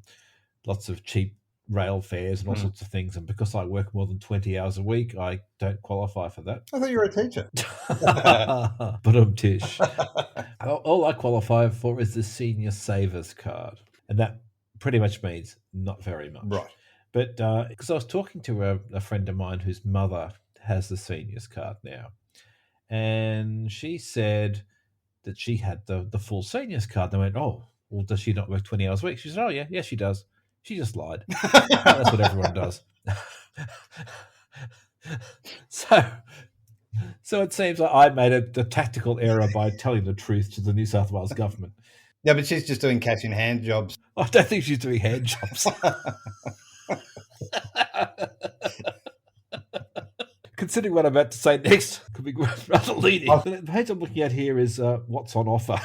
lots of cheap rail fares and all sorts of things. And because I work more than 20 hours a week, I don't qualify for that. I thought you were a teacher. But I'm Tish. All I qualify for is the senior savers card. And that pretty much means not very much. Right. But because I was talking to a friend of mine whose mother has the seniors card now, and she said that she had the full seniors card. They went, oh, well, does she not work 20 hours a week? She said, oh, yeah, yes, she does. She just lied. That's what everyone does. So it seems like I made a tactical error by telling the truth to the New South Wales government. Yeah, but she's just doing cash in hand jobs. I don't think she's doing hand jobs. Considering what I'm about to say next, could be rather leading. The page I'm looking at here is what's on offer.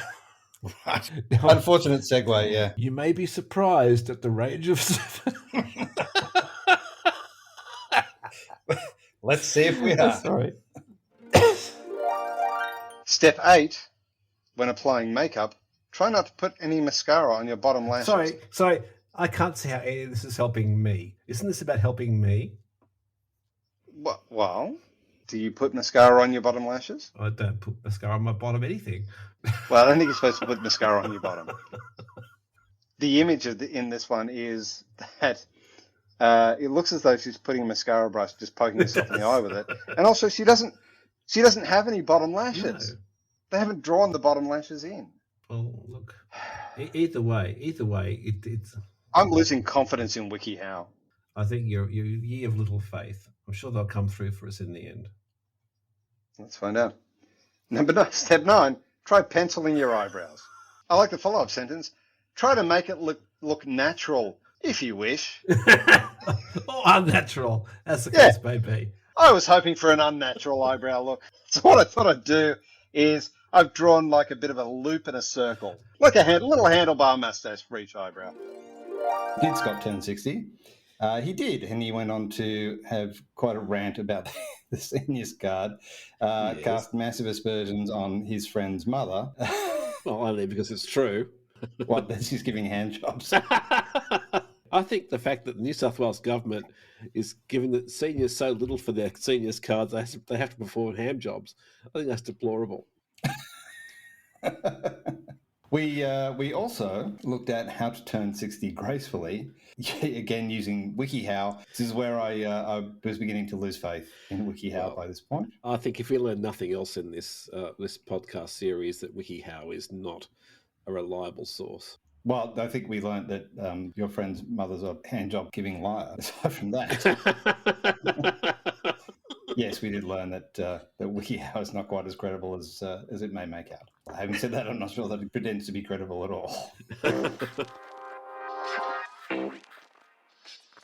Right. Now, Unfortunate segue, yeah. you may be surprised at the range of... Let's see if we are. Sorry. Step 8, when applying makeup, try not to put any mascara on your bottom lashes. Sorry. I can't see how any of this is helping me. Isn't this about helping me? Well, do you put mascara on your bottom lashes? I don't put mascara on my bottom anything. Well, I don't think you're supposed to put mascara on your bottom. The image in this one is that it looks as though she's putting a mascara brush, just poking herself in the eye with it. And also, she doesn't have any bottom lashes. No. They haven't drawn the bottom lashes in. Oh, look. Either way, it's... I'm losing confidence in WikiHow. I think you have little faith. I'm sure they'll come through for us in the end. Let's find out. Step 9, try penciling your eyebrows. I like the follow-up sentence. Try to make it look natural, if you wish. Or unnatural, as the case may be. I was hoping for an unnatural eyebrow look. So what I thought I'd do is I've drawn like a bit of a loop and a circle, like a little handlebar mustache for each eyebrow. Did Scott turn 60? He did, and he went on to have quite a rant about the seniors card, cast massive aspersions on his friend's mother. Well, only because it's true. What, that she's giving hand jobs? I think the fact that the New South Wales government is giving the seniors so little for their seniors cards, they have to perform hand jobs. I think that's deplorable. We also looked at how to turn 60 gracefully, again using WikiHow. This is where I was beginning to lose faith in WikiHow by this point. I think if we learn nothing else in this podcast series, that WikiHow is not a reliable source. Well, I think we learned that your friend's mother's a hand job giving liar. Aside from that, yes, we did learn that WikiHow is not quite as credible as it may make out. Having said that, I'm not sure that it pretends to be credible at all.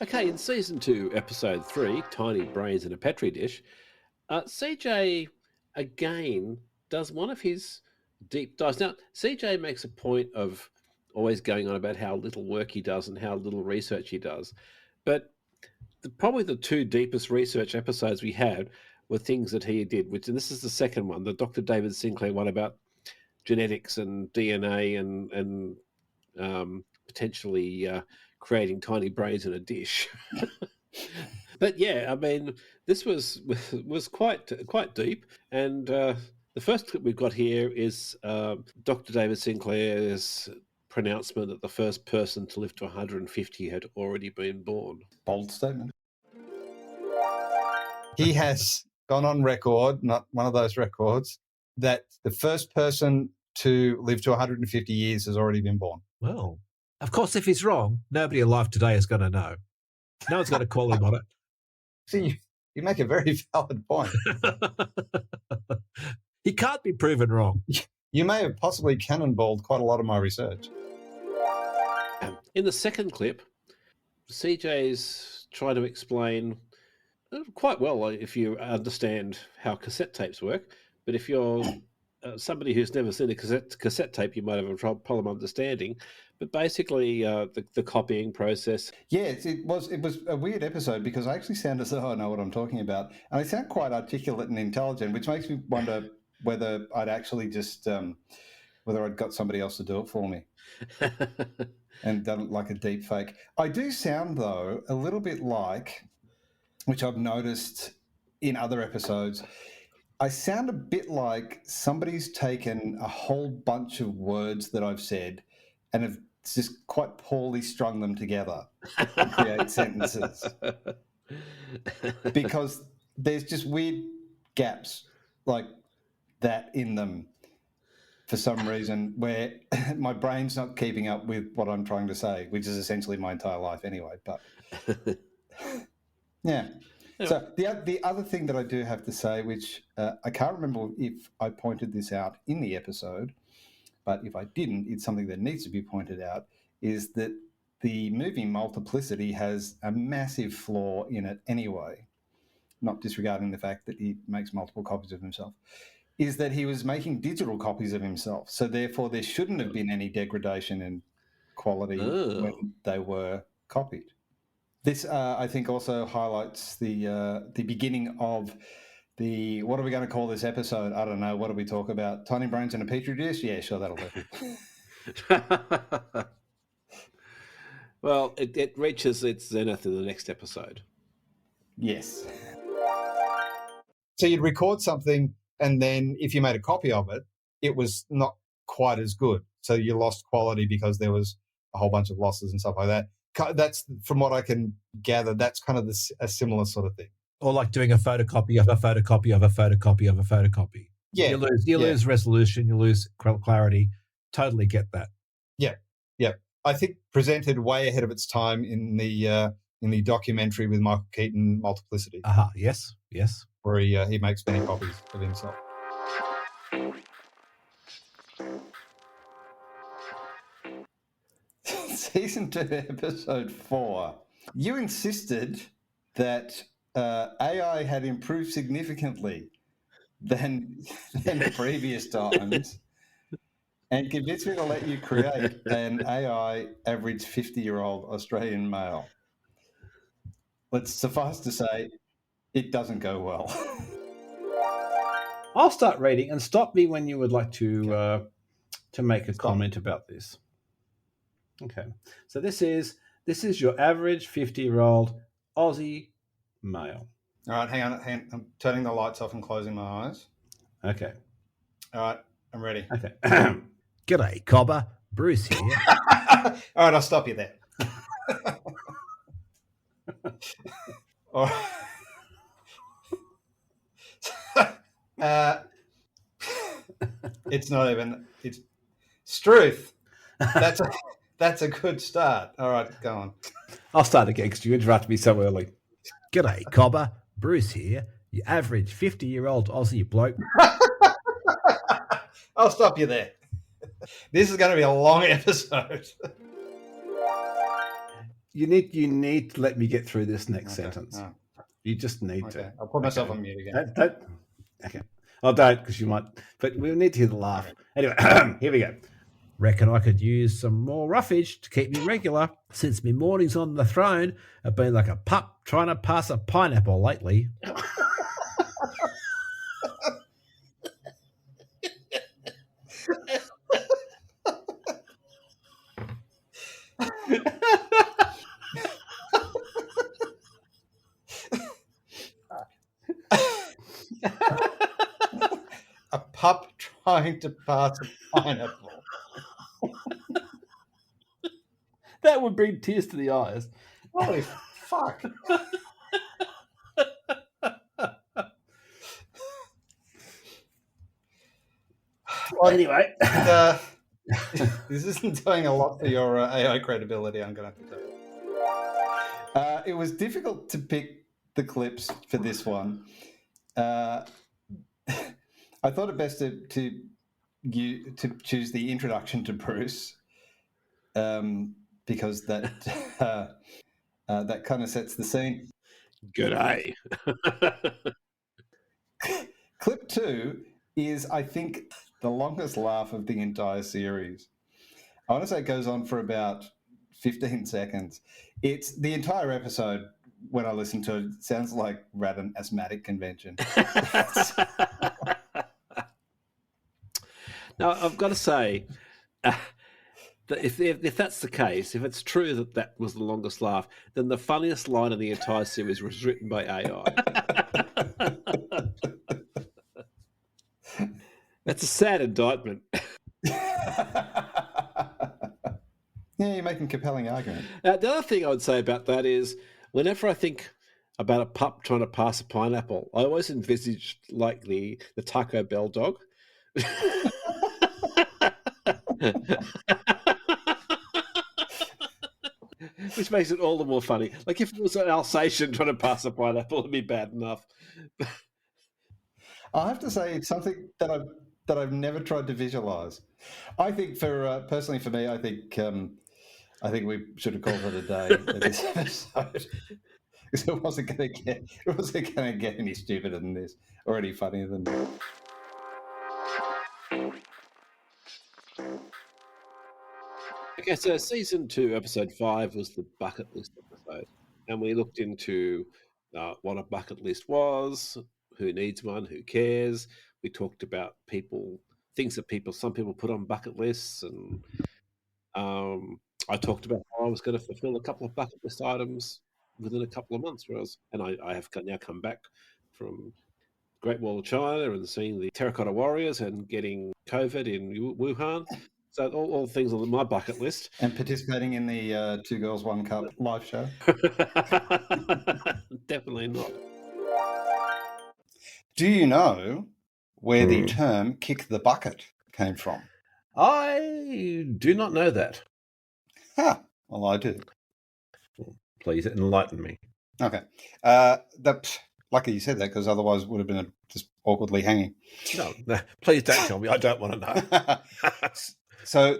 Okay, in Season 2, Episode 3, Tiny Brains in a Petri Dish, CJ again does one of his deep dives. Now, CJ makes a point of always going on about how little work he does and how little research he does. But probably the two deepest research episodes we had were things that he did, and this is the second one, the Dr. David Sinclair one about genetics and DNA and potentially creating tiny brains in a dish. But yeah, I mean, this was quite deep. And the first clip we've got here is Dr. David Sinclair's pronouncement that the first person to live to 150 had already been born. Bold statement. He has gone on record, not one of those records, that the first person to live to 150 years has already been born. Well, of course, if he's wrong, nobody alive today is going to know. No one's going to call him on it. See, you make a very valid point. He can't be proven wrong. You may have possibly cannonballed quite a lot of my research. In the second clip, CJ's trying to explain quite well if you understand how cassette tapes work, but if you're somebody who's never seen a cassette tape, you might have a problem understanding. But basically, the copying process. Yes, it was a weird episode because I actually sound as though I know what I'm talking about, and I sound quite articulate and intelligent, which makes me wonder whether I'd actually just whether I'd got somebody else to do it for me and done it like a deep fake. I do sound though a little bit like, which I've noticed in other episodes, I sound a bit like somebody's taken a whole bunch of words that I've said and have just quite poorly strung them together to create sentences. Because there's just weird gaps like that in them for some reason where my brain's not keeping up with what I'm trying to say, which is essentially my entire life anyway. But yeah. So the other thing that I do have to say, which I can't remember if I pointed this out in the episode, but if I didn't, it's something that needs to be pointed out, is that the movie Multiplicity has a massive flaw in it anyway, not disregarding the fact that he makes multiple copies of himself, is that he was making digital copies of himself. So therefore there shouldn't have been any degradation in quality when they were copied. This, I think, also highlights the beginning of the, what are we going to call this episode? I don't know. What do we talk about? Tiny brains in a petri dish? Yeah, sure, that'll do. Well, it reaches its zenith in the next episode. Yes. So you'd record something, and then if you made a copy of it, it was not quite as good. So you lost quality because there was a whole bunch of losses and stuff like that. That's, from what I can gather, that's kind of a similar sort of thing. Or like doing a photocopy of a photocopy of a photocopy of a photocopy. Yeah. You lose resolution, you lose clarity. Totally get that. Yeah. Yeah. I think presented way ahead of its time in the documentary with Michael Keaton, Multiplicity. Yes. Where he makes many copies of himself. Season 2, episode 4. You insisted that AI had improved significantly than previous times, and convinced me to let you create an AI average 50-year-old Australian male. Let's suffice to say, it doesn't go well. I'll start reading, and stop me when you would like to make a comment about this. Okay, so this is your average 50-year-old Aussie male. All right, hang on. I'm turning the lights off and closing my eyes. Okay. All right, I'm ready. Okay. G'day, Cobber. Bruce here. All right, I'll stop you there. All right. It's not even. It's Struth. That's a good start. All right, go on. I'll start again because you interrupted me so early. G'day, Cobber. Bruce here. Your average 50-year-old Aussie bloke. I'll stop you there. This is going to be a long episode. You need to let me get through this next sentence. Oh. You just need to. I'll put myself on mute again. Okay. Well, don't, because you might. But we'll need to hear the laugh. Anyway, here we go. Reckon I could use some more roughage to keep me regular, since me mornings on the throne have been like a pup trying to pass a pineapple lately. A pup trying to pass a pineapple. That would bring tears to the eyes. Holy fuck. Well, anyway. This isn't doing a lot for your AI credibility, I'm going to have to tell you. It was difficult to pick the clips for this one. I thought it best to choose the introduction to Bruce, because that that kind of sets the scene. G'day. Clip 2 is, I think, the longest laugh of the entire series. I want to say it goes on for about 15 seconds. It's the entire episode. When I listen to it, it sounds like we're at an asthmatic convention. Now, I've got to say, that if that's the case, if it's true that that was the longest laugh, then the funniest line of the entire series was written by AI. That's a sad indictment. Yeah, you're making compelling argument. Now, the other thing I would say about that is, whenever I think about a pup trying to pass a pineapple, I always envisage like the Taco Bell dog. Which makes it all the more funny. Like if it was an Alsatian trying to pass a pineapple, it'd be bad enough. I have to say, it's something that I've never tried to visualize. I think personally for me, I think we should have called it a day at this episode. Because it wasn't going to get any stupider than this, or any funnier than this. Okay, so season 2, episode 5 was the bucket list episode, and we looked into what a bucket list was, who needs one, who cares. We talked about things that some people put on bucket lists, and I talked about how I was going to fulfill a couple of bucket list items within a couple of months. I have now come back from Great Wall of China and seeing the Terracotta Warriors and getting COVID in Wuhan. So all things on my bucket list. And participating in the Two Girls, One Cup live show. Definitely not. Do you know where the term kick the bucket came from? I do not know that. Well, I do. Please enlighten me. Okay. Lucky you said that, because otherwise it would have been just awkwardly hanging. No, please don't tell me. I don't want to know. So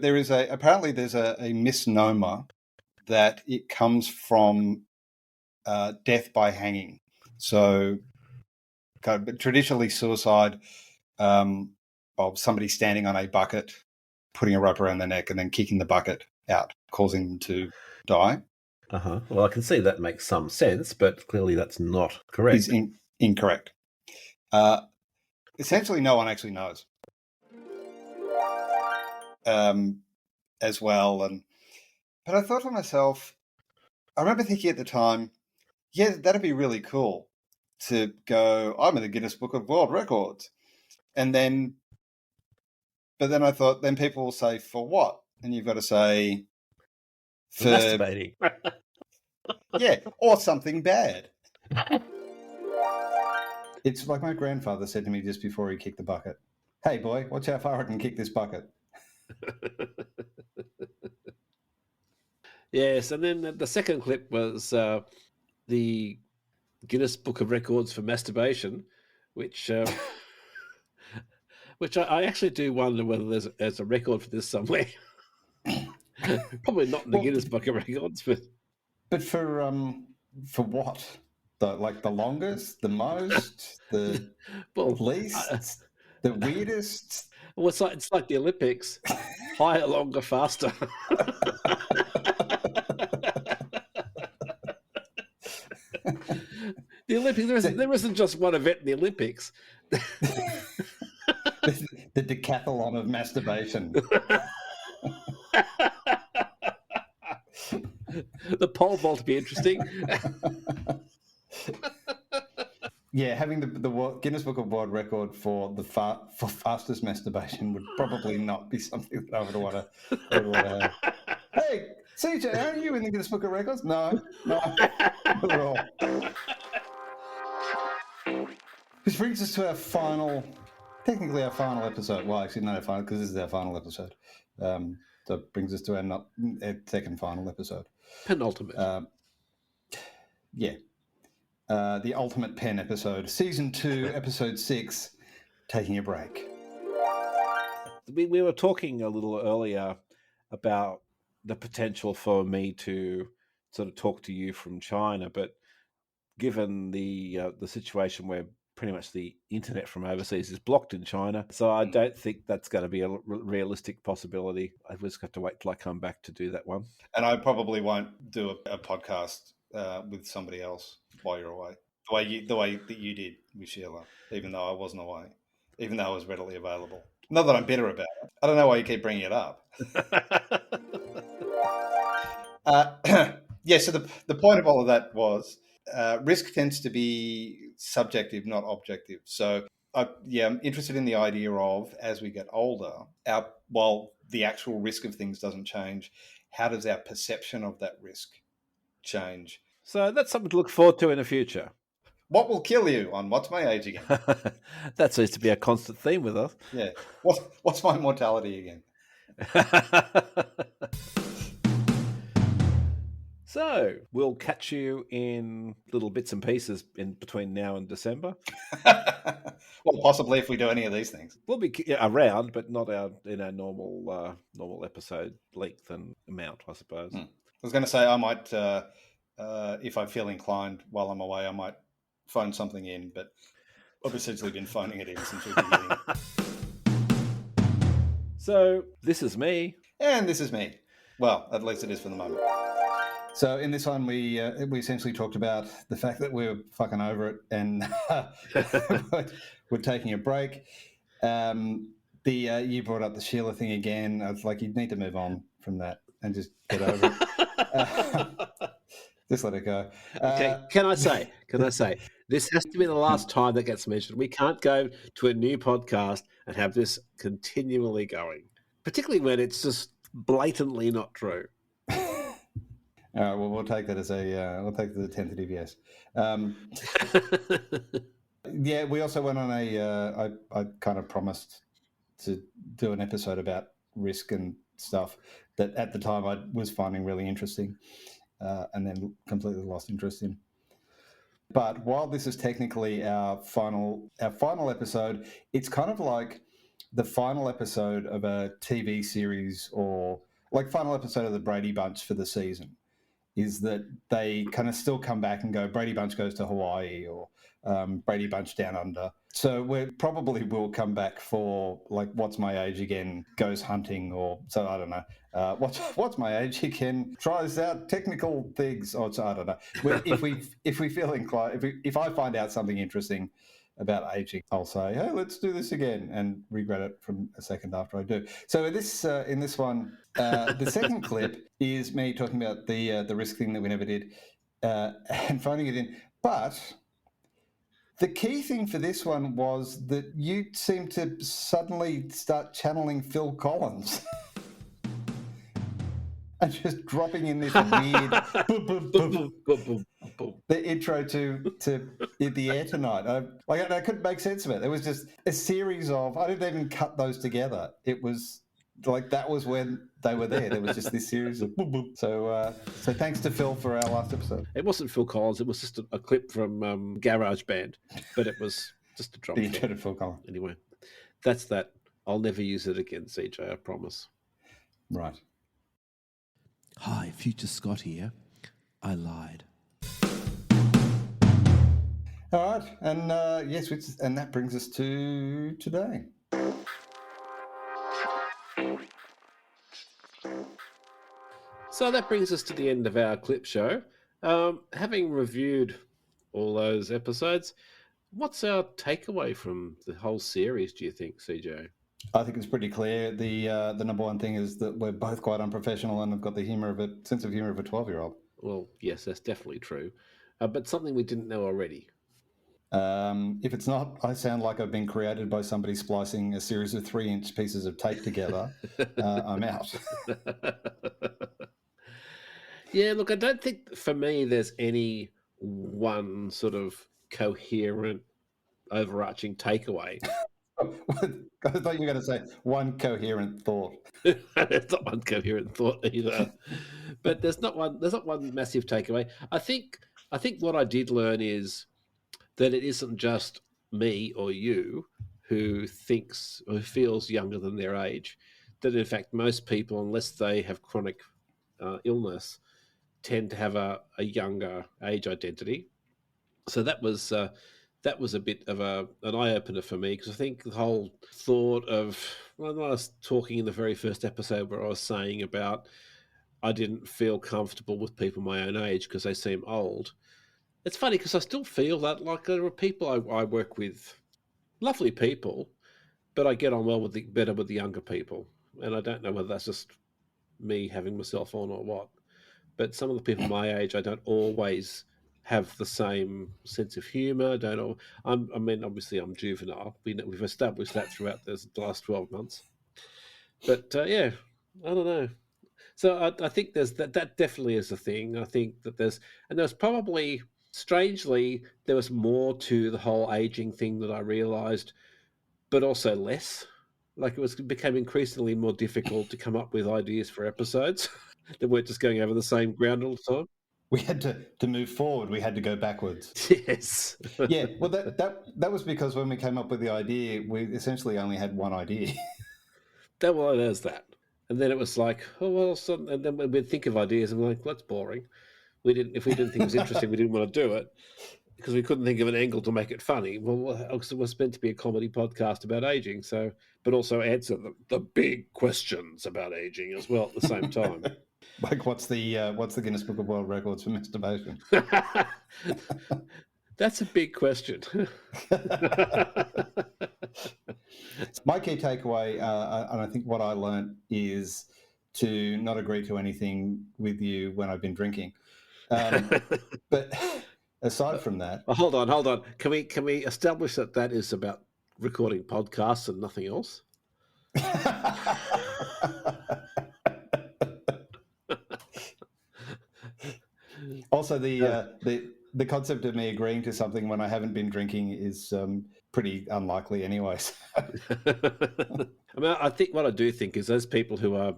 apparently there's a misnomer that it comes from death by hanging. So traditionally suicide of somebody standing on a bucket, putting a rope around their neck and then kicking the bucket out, causing them to die. Well, I can see that makes some sense, but clearly that's not correct. Is incorrect. Essentially, no one actually knows. As well, but I thought to myself, I remember thinking at the time, yeah, that'd be really cool to go, I'm in the Guinness Book of World Records, but then I thought, then people will say, for what? And you've got to say, for masturbating. Yeah, or something bad. It's like my grandfather said to me just before he kicked the bucket. Hey, boy, watch how far I can kick this bucket. Yes, and then the second clip was the Guinness Book of Records for masturbation, which I actually do wonder whether there's a record for this somewhere. Probably not in the Guinness Book of Records, but for what? The longest, the most, the least, the weirdest. Well, it's like the Olympics: higher, longer, faster. The Olympics. There isn't just one event in the Olympics. The decathlon of masturbation. The pole vault would be interesting. Yeah, having the Guinness Book of World Record for for fastest masturbation would probably not be something that I would want to have. Hey, CJ, aren't you in the Guinness Book of Records? No, not at all. Which brings us to our final episode. Well, actually, not our final, because this is our final episode. So it brings us to our second final episode. Penultimate. Yeah. The Ultimate Pen episode, Season 2, Episode 6, Taking a Break. We were talking a little earlier about the potential for me to sort of talk to you from China, but given the situation where pretty much the internet from overseas is blocked in China, so I don't think that's going to be a realistic possibility. I've just got to wait till I come back to do that one. And I probably won't do a podcast with somebody else while you're away. The way that you did with Sheila, even though I wasn't away, even though I was readily available. Not that I'm bitter about it. I don't know why you keep bringing it up. Yeah, so the point of all of that was risk tends to be subjective, not objective. So, I'm interested in the idea of, as we get older, while the actual risk of things doesn't change, how does our perception of that risk change? So that's something to look forward to in the future. What will kill you on What's My Age Again? That seems to be a constant theme with us. Yeah. What's my mortality again? So we'll catch you in little bits and pieces in between now and December. Well, possibly if we do any of these things. We'll be around, but not in our normal episode length and amount, I suppose. I was going to say I might, if I feel inclined while I'm away, I might phone something in, but I've essentially been phoning it in since we beginning. So this is me. And this is me. Well, at least it is for the moment. So in this one, we essentially talked about the fact that we were fucking over it and we're taking a break. You brought up the Sheila thing again. I was like, you need to move on from that and just get over it. Just let it go. Okay, can I say, this has to be the last time that gets mentioned. We can't go to a new podcast and have this continually going, particularly when it's just blatantly not true. All right, well, we'll take that as a tentative yes. Yeah, we also went on I kind of promised to do an episode about risk and stuff that at the time I was finding really interesting, and then completely lost interest in. But while this is technically our final episode, it's kind of like the final episode of a TV series or like final episode of the Brady Bunch for the season. Is that they kind of still come back and go, Brady Bunch goes to Hawaii or Brady Bunch down under. So we probably will come back for like What's My Age Again goes hunting, or so I don't know. What's My Age Again tries out technical things, or so I don't know. If we feel inclined, if I find out something interesting about aging, I'll say, hey, let's do this again, and regret it from a second after I do. So in this one, the second clip is me talking about the risk thing that we never did and phoning it in. But the key thing for this one was that you seemed to suddenly start channeling Phil Collins. And just dropping in this weird the intro to In the Air Tonight. I couldn't make sense of it. It was just a series of, I didn't even cut those together. It was like that was when they were there. There was just this series of boop, boop. So thanks to Phil for our last episode. It wasn't Phil Collins. It was just a clip from Garage Band, but it was just a drop. The intro to Phil Collins. Anyway, that's that. I'll never use it again, CJ, I promise. Right. Hi, Future Scott here. I lied. All right, and yes, and that brings us to today. So that brings us to the end of our clip show. Having reviewed all those episodes, what's our takeaway from the whole series, do you think, CJ? I think it's pretty clear. The number one thing is that we're both quite unprofessional and have got the sense of humor of a 12-year-old. Well, yes, that's definitely true. But something we didn't know already. If it's not, I sound like I've been created by somebody splicing a series of 3-inch pieces of tape together. I'm out. Yeah, look, I don't think for me there's any one sort of coherent, overarching takeaway. I thought you were going to say one coherent thought. It's not one coherent thought either. But there's not one massive takeaway. I think what I did learn is that it isn't just me or you who thinks or feels younger than their age. That in fact most people, unless they have chronic illness, tend to have a younger age identity. So that was a bit of an eye-opener for me, because I think the whole thought of, when I was talking in the very first episode where I was saying about I didn't feel comfortable with people my own age because they seem old. It's funny because I still feel that, like, there are people I work with, lovely people, but I get on better with the younger people. And I don't know whether that's just me having myself on or what. But some of the people my age, I don't always have the same sense of humour. Obviously I'm juvenile. We've established that throughout the last 12 months. But yeah, I don't know. So I think that definitely is a thing. I think that there's probably, strangely, there was more to the whole aging thing that I realised, but also less. Like it became increasingly more difficult to come up with ideas for episodes that weren't just going over the same ground all the time. We had to move forward. We had to go backwards. Yes. Yeah, well, that was because when we came up with the idea, we essentially only had one idea. There's that. And then it was like, oh well, and then we'd think of ideas and we're like, that's boring. If we didn't think it was interesting, we didn't want to do it because we couldn't think of an angle to make it funny. Well, it was meant to be a comedy podcast about aging, so but also answer the big questions about aging as well at the same time. Like, what's the Guinness Book of World Records for masturbation? That's a big question. My key takeaway, and I think what I learned, is to not agree to anything with you when I've been drinking. But aside from that, hold on. Can we establish that is about recording podcasts and nothing else? Also, the concept of me agreeing to something when I haven't been drinking is pretty unlikely, anyways. I mean, I think what I do think is those people who are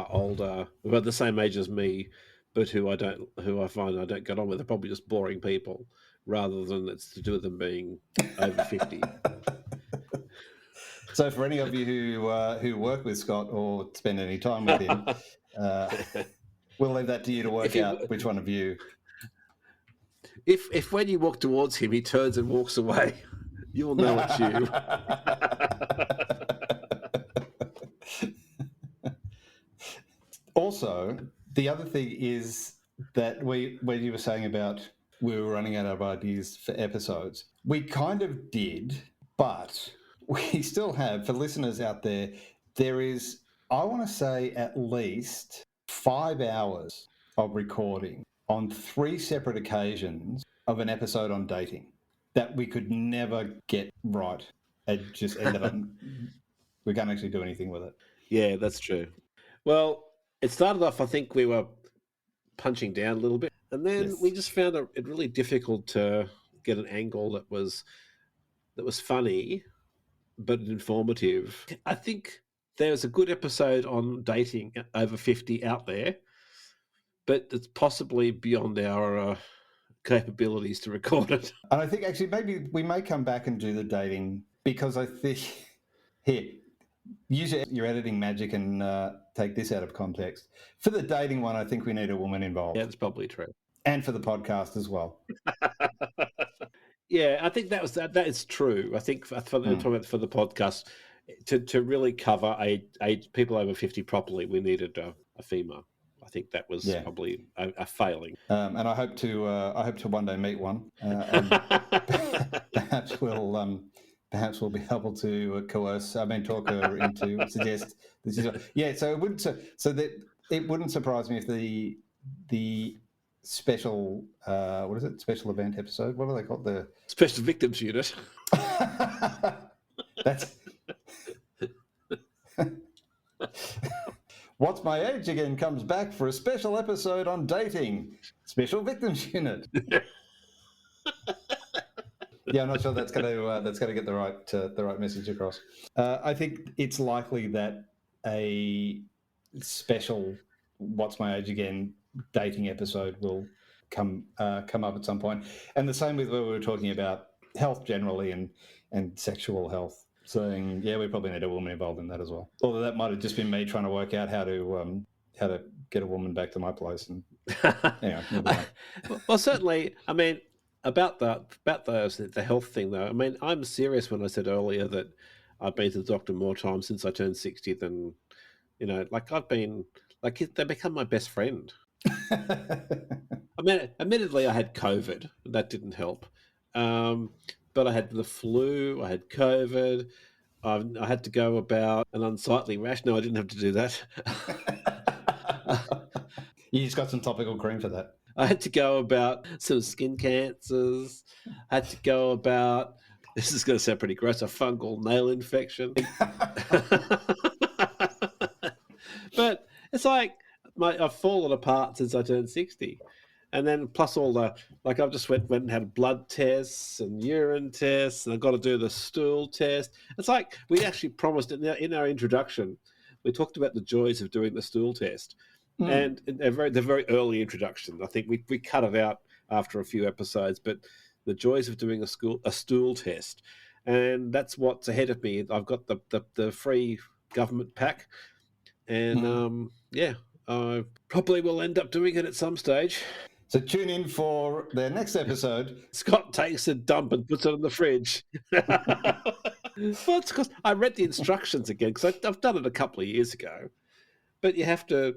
older, who are the same age as me, but who I find I don't get on with, are probably just boring people, rather than it's to do with them being over 50. So, for any of you who work with Scott or spend any time with him, we'll leave that to you to work out which one of you. If when you walk towards him, he turns and walks away, you will know it's you. Also, the other thing is that when you were saying about we were running out of ideas for episodes, we kind of did, but we still have, for listeners out there, there is, I want to say, at least 5 hours of recording on 3 separate occasions of an episode on dating that we could never get right. It just ended up, we can't actually do anything with it. Yeah, that's true. Well, it started off, I think we were punching down a little bit, and then we just found it really difficult to get an angle that was funny but informative. I think there's a good episode on dating over 50 out there, but it's possibly beyond our capabilities to record it. And I think actually maybe we may come back and do the dating, because I think, here, use your editing magic and take this out of context. For the dating one, I think we need a woman involved. Yeah, that's probably true. And for the podcast as well. Yeah, I think that is true. I think for the podcast, to really cover people over 50 properly, we needed a female. I think that was probably a failing. And I hope to one day meet one. And perhaps we'll be able to talk her into suggest this is. Yeah, so it wouldn't surprise me if the special special event episode, what do they call it? The special victims unit. That's What's My Age Again comes back for a special episode on dating. Special victims unit. Yeah, I'm not sure that's going to get the right message across. I think it's likely that a special What's My Age Again dating episode will come up at some point. And the same with where we were talking about health generally and sexual health. Saying, yeah, we probably need a woman involved in that as well. Although that might have just been me trying to work out how to get a woman back to my place. And anyway, well, certainly, I mean, about the health thing though. I mean, I'm serious when I said earlier that I've been to the doctor more times since I turned 60 than, like I've been, like they become my best friend. I mean, admittedly, I had COVID. That didn't help. But I had the flu, I had COVID, I had to go about an unsightly rash. No, I didn't have to do that. You just got some topical cream for that. I had to go about some skin cancers. I had to go about, this is going to sound pretty gross, a fungal nail infection. But it's like, I've fallen apart since I turned 60. And then plus all the, like I've just went and had blood tests and urine tests, and I've got to do the stool test. It's like we actually promised in our introduction, we talked about the joys of doing the stool test. And in the very early introduction, I think we cut it out after a few episodes, but the joys of doing a stool test. And that's what's ahead of me. I've got the free government pack. And I probably will end up doing it at some stage. So tune in for their next episode. Scott takes a dump and puts it in the fridge. Well, it's because I read the instructions again, because I've done it a couple of years ago. But you have to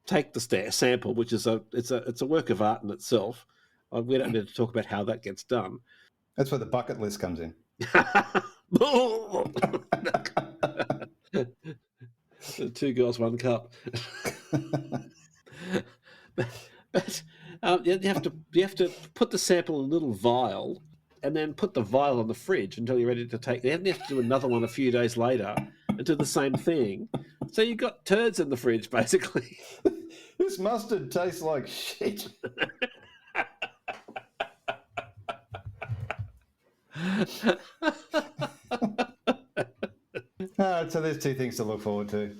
take the sample, which is it's a work of art in itself. We don't need to talk about how that gets done. That's where the bucket list comes in. Two girls, one cup. But you have to put the sample in a little vial, and then put the vial on the fridge until you're ready to take. Then you have to do another one a few days later and do the same thing. So you've got turds in the fridge, basically. This mustard tastes like shit. So there's two things to look forward to.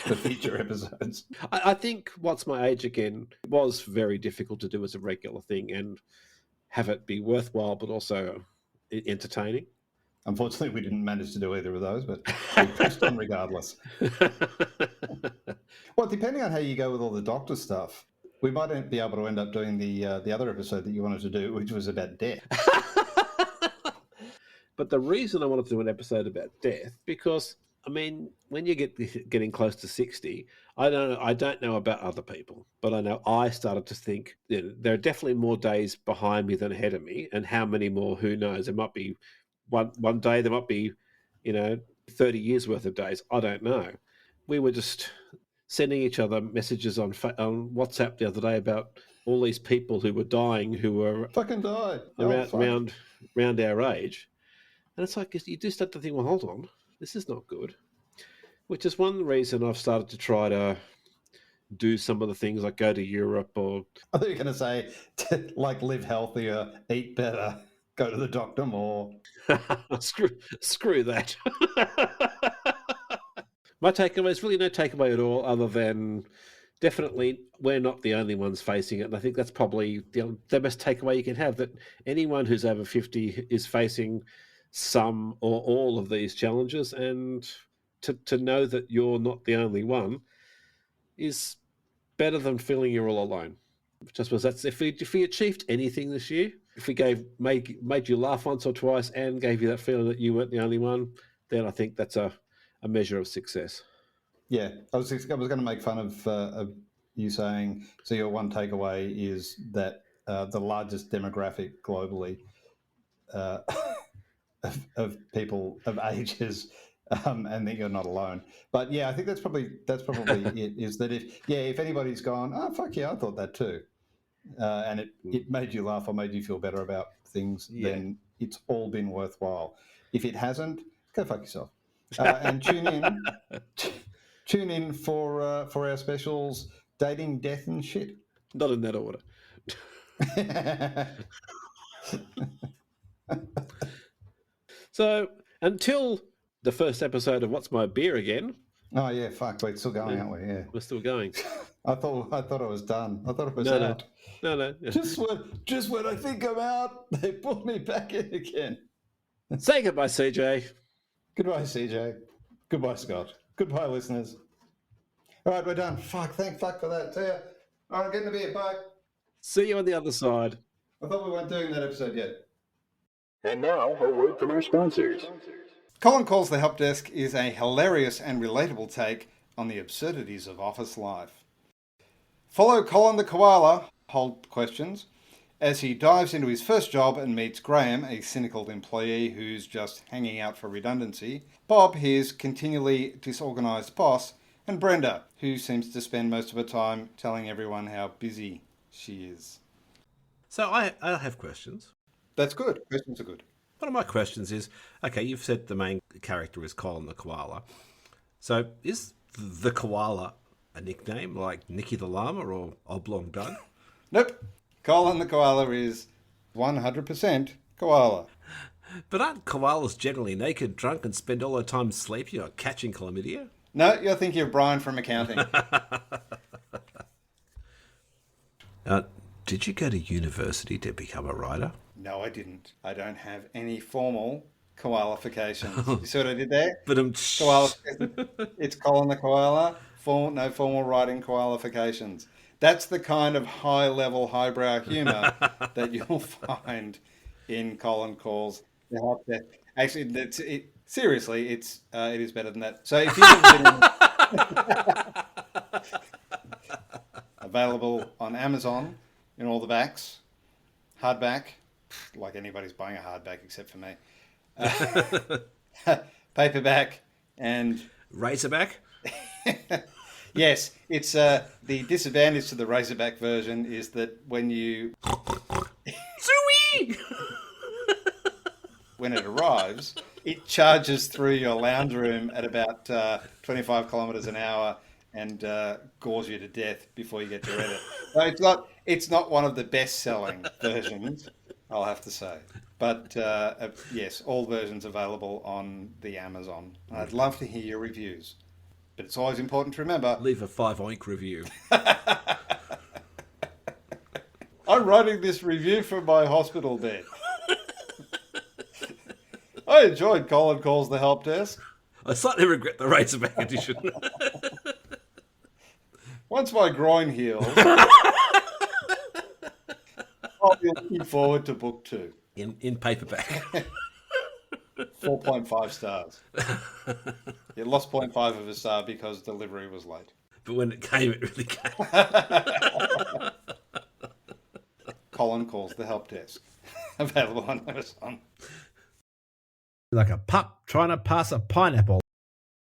The future episodes. I think What's My Age Again was very difficult to do as a regular thing and have it be worthwhile, but also entertaining. Unfortunately, we didn't manage to do either of those, but we pushed on regardless. Well, depending on how you go with all the doctor stuff, we might be able to end up doing the other episode that you wanted to do, which was about death. But the reason I wanted to do an episode about death, because I mean, when you getting close to 60, I don't know about other people, but I know I started to think there are definitely more days behind me than ahead of me, and how many more, who knows? There might be one day, there might be 30 years worth of days. I don't know. We were just sending each other messages on WhatsApp the other day about all these people who were dying, who were fucking died around our age, and it's like you do start to think, well, hold on. This is not good, which is one reason I've started to try to do some of the things like go to Europe or... I thought you were going to say, like, live healthier, eat better, go to the doctor more. Screw that. My takeaway is really no takeaway at all, other than definitely we're not the only ones facing it. And I think that's probably the best takeaway you can have, that anyone who's over 50 is facing some or all of these challenges, and to know that you're not the only one is better than feeling you're all alone. I suppose that's if we achieved anything this year, if we made you laugh once or twice and gave you that feeling that you weren't the only one, then I think that's a measure of success. Yeah, I was going to make fun of you saying, so your one takeaway is that the largest demographic globally of people of ages, and that you're not alone. But yeah, I think that's probably it. Is that if anybody's gone, oh fuck yeah, I thought that too, and it made you laugh or made you feel better about things, then it's all been worthwhile. If it hasn't, go fuck yourself. And tune in for our specials, dating, death, and shit. Not in that order. So until the first episode of What's My Beer Again. Oh yeah, fuck, we're still going, aren't we? Yeah, we're still going. I thought I was done. I thought it was out. No. Just when I think I'm out, they put me back in again. Say goodbye, CJ. Goodbye, CJ. Goodbye, Scott. Goodbye, listeners. All right, we're done. Thank fuck for that. See ya. All right, getting a beer. Bye. See you on the other side. I thought we weren't doing that episode yet. And now, a word from our sponsors. Colin Calls the Help Desk is a hilarious and relatable take on the absurdities of office life. Follow Colin the Koala, hold questions, as he dives into his first job and meets Graham, a cynical employee who's just hanging out for redundancy, Bob, his continually disorganised boss, and Brenda, who seems to spend most of her time telling everyone how busy she is. So I have questions. That's good. Questions are good. One of my questions is, okay, you've said the main character is Colin the Koala. So is the koala A nickname like Nicky the Llama or Oblong Doug? Nope. Colin the koala is 100% koala. But aren't koalas generally naked, drunk, and spend all their time sleeping or catching chlamydia? No, you're thinking of Brian from accounting. Did you go to university to become a writer? No, I didn't. I don't have any formal qualifications. You see what I did there? But Koala. It's Colin the koala. No formal writing qualifications. That's the kind of high-level, highbrow humour that you'll find in Colin Calls the Help Desk. Actually, seriously, it is better than that. So if you've been available on Amazon in all the backs, hardback, like anybody's buying a hardback except for me, paperback, and Razorback? Yes, it's the disadvantage to the Razorback version is that when you when it arrives, it charges through your lounge room at about 25 kilometers an hour and gores you to death before you get to read it. So it's not one of the best-selling versions, I'll have to say. But yes, all versions available on the Amazon. I'd love to hear your reviews. But it's always important to remember... Leave a 5 oink review. I'm writing this review from my hospital bed. I enjoyed Colin Calls the Help Desk. I slightly regret the Razorback edition. Once my groin heals, I'll be looking forward to book 2. In paperback. 4.5 stars. It lost 0.5 of a star because delivery was late. But when it came, it really came. Colin Calls the Help Desk. Available on Amazon. Like a pup trying to pass a pineapple.